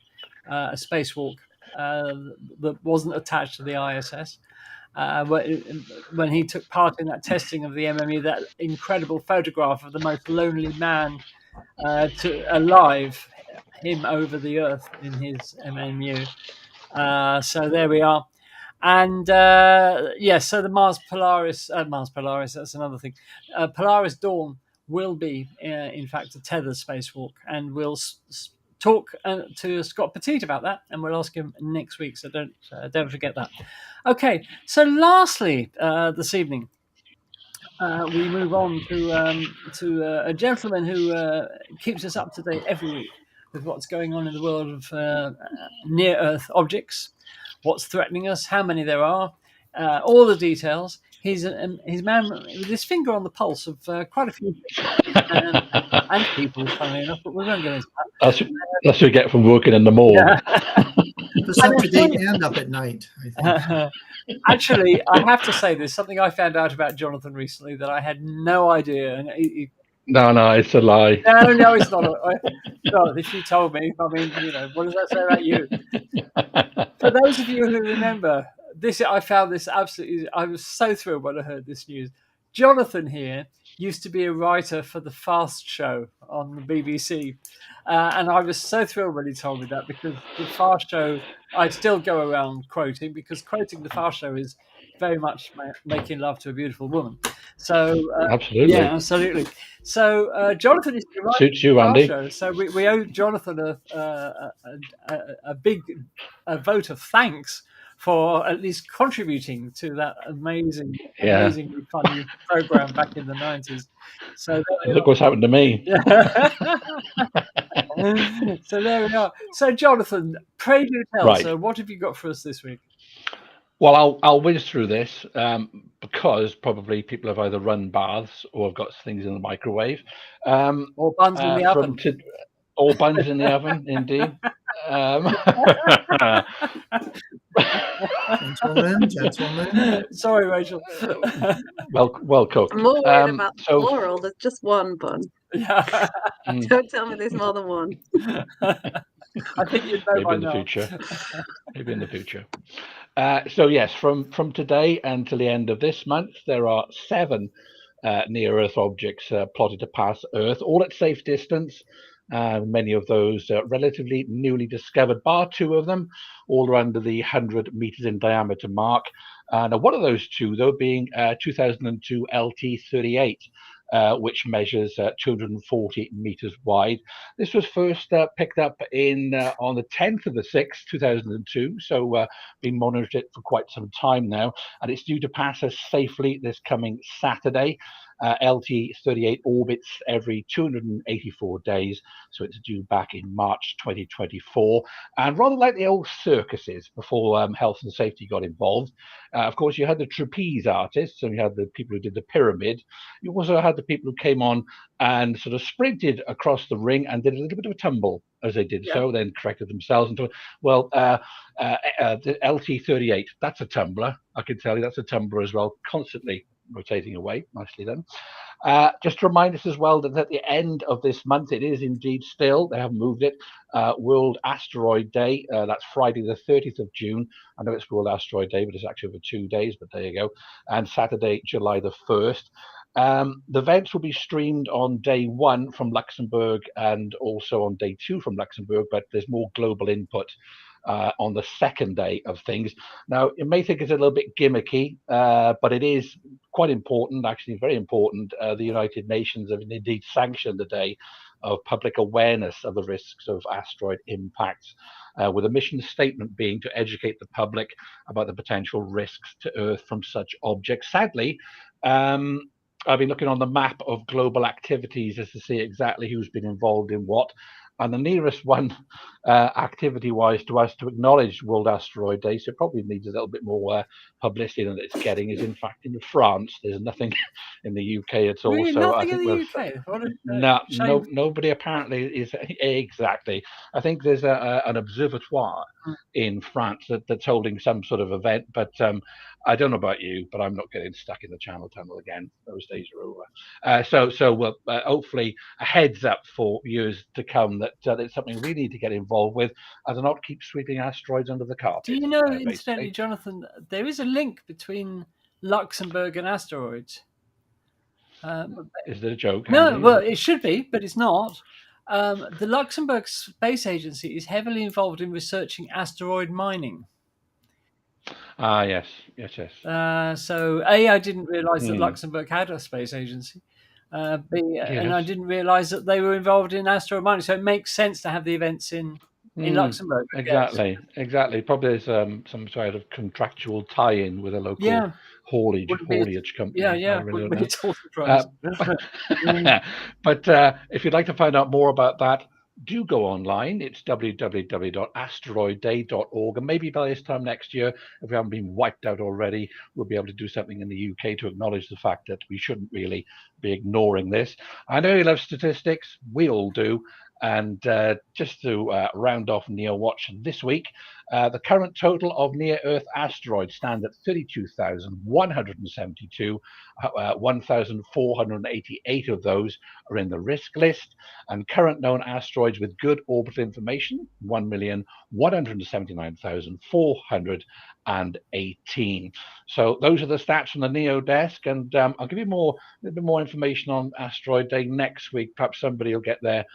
A: spacewalk that wasn't attached to the ISS. When he took part in that testing of the MMU, that incredible photograph of the most lonely man alive, him over the Earth in his MMU. So there we are. And so the Mars Polaris, that's another thing. Polaris Dawn will be, in fact, a tethered spacewalk, and we'll talk to Scott Petit about that, and we'll ask him next week. So don't forget that. Okay. So lastly, this evening, we move on to a gentleman who keeps us up to date every week with what's going on in the world of near-Earth objects, what's threatening us, how many there are, all the details. He's man with his finger on the pulse of quite a few things and people, funnily enough, but we won't go into that.
F: That's what you get from working in the morgue.
D: Just up to date and up at night, I think.
A: Actually, I have to say there's something I found out about Jonathan recently that I had no idea. And
F: No, it's a lie.
A: No, it's not. No, if you told me, I mean, what does that say about you? For those of you who remember this, I found this absolutely. I was so thrilled when I heard this news. Jonathan here used to be a writer for the Fast Show on the BBC, and I was so thrilled when he told me that, because the Fast Show, I'd still go around quoting, because quoting the Fast Show is very much making love to a beautiful woman. So
F: absolutely,
A: yeah, absolutely. So Jonathan is the writer
F: suits you, Andy.
A: Show, so we owe Jonathan a big vote of thanks for at least contributing to that amazingly funny program back in the 90s. So
F: look what's happened to me.
A: So there we are. So Jonathan, pray do tell.
F: Right.
A: So what have you got for us this week?
F: Well, I'll whiz through this because probably people have either run baths or have got things in the microwave.
A: Or buns in the oven.
F: Or buns in the oven, indeed.
D: Gentlemen.
A: Sorry, Rachel.
F: well cooked.
G: I'm more worried about the plural. There's just one bun.
A: Yeah.
G: Don't tell me there's more than one.
A: I think you'd know by now.
F: Maybe in the future. So yes, from today until the end of this month, there are 7 near-Earth objects plotted to pass Earth, all at safe distance. Many of those relatively newly discovered, bar 2 of them, all are under the 100 meters in diameter mark. Now, one of those 2, though, being 2002 LT38, which measures 240 meters wide. This was first picked up on the 10th of the 6th, 2002, so been monitored it for quite some time now, and it's due to pass us safely this coming Saturday. LT38 orbits every 284 days, so it's due back in March 2024. And rather like the old circuses before health and safety got involved, of course, you had the trapeze artists, and you had the people who did the pyramid. You also had the people who came on and sort of sprinted across the ring and did a little bit of a tumble as they did so, then corrected themselves into, the LT38, that's a tumbler. I can tell you that's a tumbler as well, constantly rotating away. Nicely done. Just to remind us as well that at the end of this month, it is indeed still, they haven't moved it, World Asteroid Day. That's Friday the 30th of June. I know it's World Asteroid Day, but it's actually over 2 days, but there you go. And Saturday, July the 1st. The events will be streamed on day 1 from Luxembourg and also on day 2 from Luxembourg, but there's more global input on the second day of things. Now, you may think it's a little bit gimmicky, but it is quite important, actually very important. The United Nations have indeed sanctioned the day of public awareness of the risks of asteroid impacts, with a mission statement being to educate the public about the potential risks to Earth from such objects. Sadly, I've been looking on the map of global activities as to see exactly who's been involved in what. And the nearest one, activity-wise, to us to acknowledge World Asteroid Day, so it probably needs a little bit more publicity than it's getting, is in fact in France. There's nothing in the UK at all.
A: Really,
F: so
A: nothing
F: I think
A: in the UK?
F: Nobody apparently is exactly. I think there's an observatoire in France that's holding some sort of event, but I don't know about you, but I'm not getting stuck in the Channel Tunnel again. Those days are over. So hopefully a heads up for years to come that that it's something we need to get involved with, and to not keep sweeping asteroids under the carpet.
A: Do you know,
F: basically.
A: incidentally, Jonathan, there is a link between Luxembourg and asteroids.
F: Is that a joke?
A: No,
F: Andy?
A: well, it should be, but it's not. The Luxembourg Space Agency is heavily involved in researching asteroid mining.
F: Ah, yes.
A: So, A, I didn't realise that Luxembourg had a space agency. B, and I didn't realise that they were involved in asteroid mining. So it makes sense to have the events in Luxembourg. I guess.
F: Exactly. Probably there's some sort of contractual tie-in with a local haulage company.
A: Yeah.
F: Really don't
A: It's all surprising.
F: But if you'd like to find out more about that, do go online. It's www.asteroidday.org, and maybe by this time next year, if we haven't been wiped out already, we'll be able to do something in the UK to acknowledge the fact that we shouldn't really be ignoring this. I know you love statistics, we all do. And just to round off NEOWatch this week, the current total of near-Earth asteroids stand at 32,172. 1,488 of those are in the risk list, and current known asteroids with good orbital information, 1,179,418. So those are the stats from the NEO desk, and I'll give you a little bit more information on Asteroid Day next week. Perhaps somebody will get their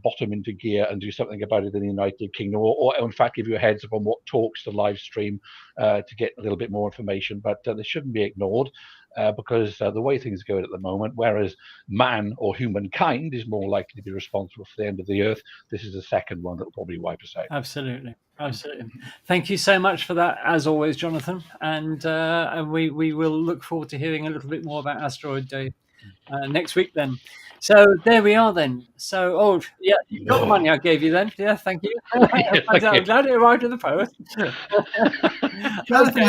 F: bottom into gear and do something about it in the United Kingdom, or in fact give you a heads up on what talks to live stream to get a little bit more information. But this shouldn't be ignored. Because the way things go at the moment, whereas man or humankind is more likely to be responsible for the end of the Earth, this is the second one that will probably wipe us out.
A: Absolutely. Thank you so much for that, as always, Jonathan. And we will look forward to hearing a little bit more about Asteroid Day next week then. So there we are then. So, you got the money I gave you then. Yeah, thank you. I'm glad it arrived in the post.
D: Jonathan,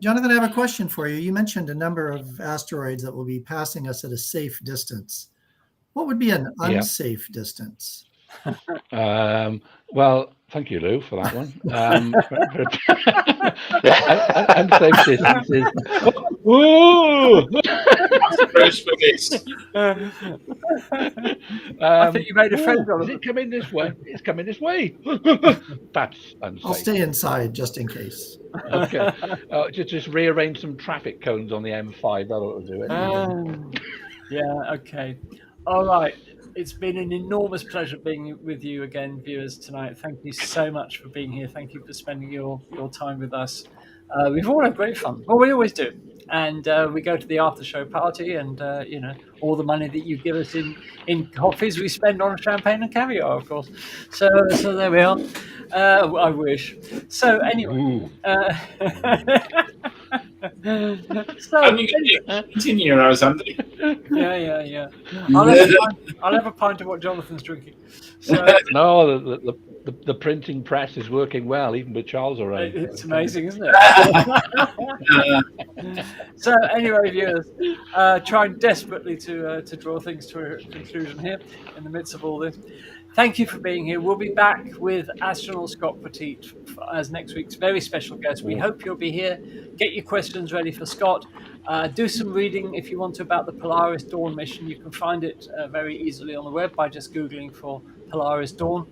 D: I have a question for you. You mentioned a number of asteroids that will be passing us at a safe distance. What would be an unsafe distance?
F: Well, thank you, Lou, for that one. Unsafe distances.
A: I think you made a friend of
F: it. Is it coming this way? It's coming this way. That's unsafe.
D: I'll stay inside just in case.
F: Okay. Just rearrange some traffic cones on the M5. That ought to do it.
A: Yeah. Okay. All right. It's been an enormous pleasure being with you again, viewers, tonight. Thank you so much for being here. Thank you for spending your time with us. We've all had great fun. Well, we always do. And we go to the after show party, and all the money that you give us in coffees we spend on champagne and caviar, of course. So there we are. I wish. So anyway.
E: Continue, Andy.
A: Yeah. I'll have a pint of what Jonathan's drinking. So,
F: no, the printing press is working well, even with Charles around.
A: It's amazing, isn't it? So anyway, viewers, trying desperately to draw things to a conclusion here in the midst of all this. Thank you for being here. We'll be back with astronaut Scott Petit as next week's very special guest. We hope you'll be here. Get your questions ready for Scott. Do some reading if you want to about the Polaris Dawn mission. You can find it very easily on the web by just Googling for Polaris Dawn,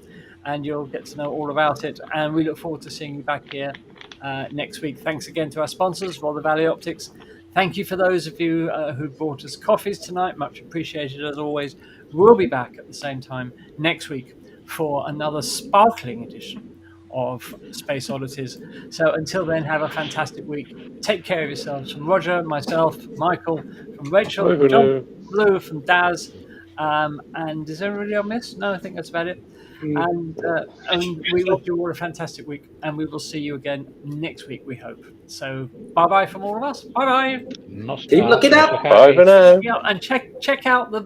A: and you'll get to know all about it. And we look forward to seeing you back here next week. Thanks again to our sponsors, Rother Valley Optics. Thank you for those of you who bought us coffees tonight. Much appreciated as always. We'll be back at the same time next week for another sparkling edition of Space Oddities. So until then, have a fantastic week. Take care of yourselves. From Roger, myself, Michael, from Rachel, from John, Blue, from Daz, and is there anybody I missed? No, I think that's about it. And we will do all a fantastic week, and we will see you again next week, we hope. So bye from all of us. Bye.
C: Keep looking up.
B: Bye for now.
A: Yeah, and check out the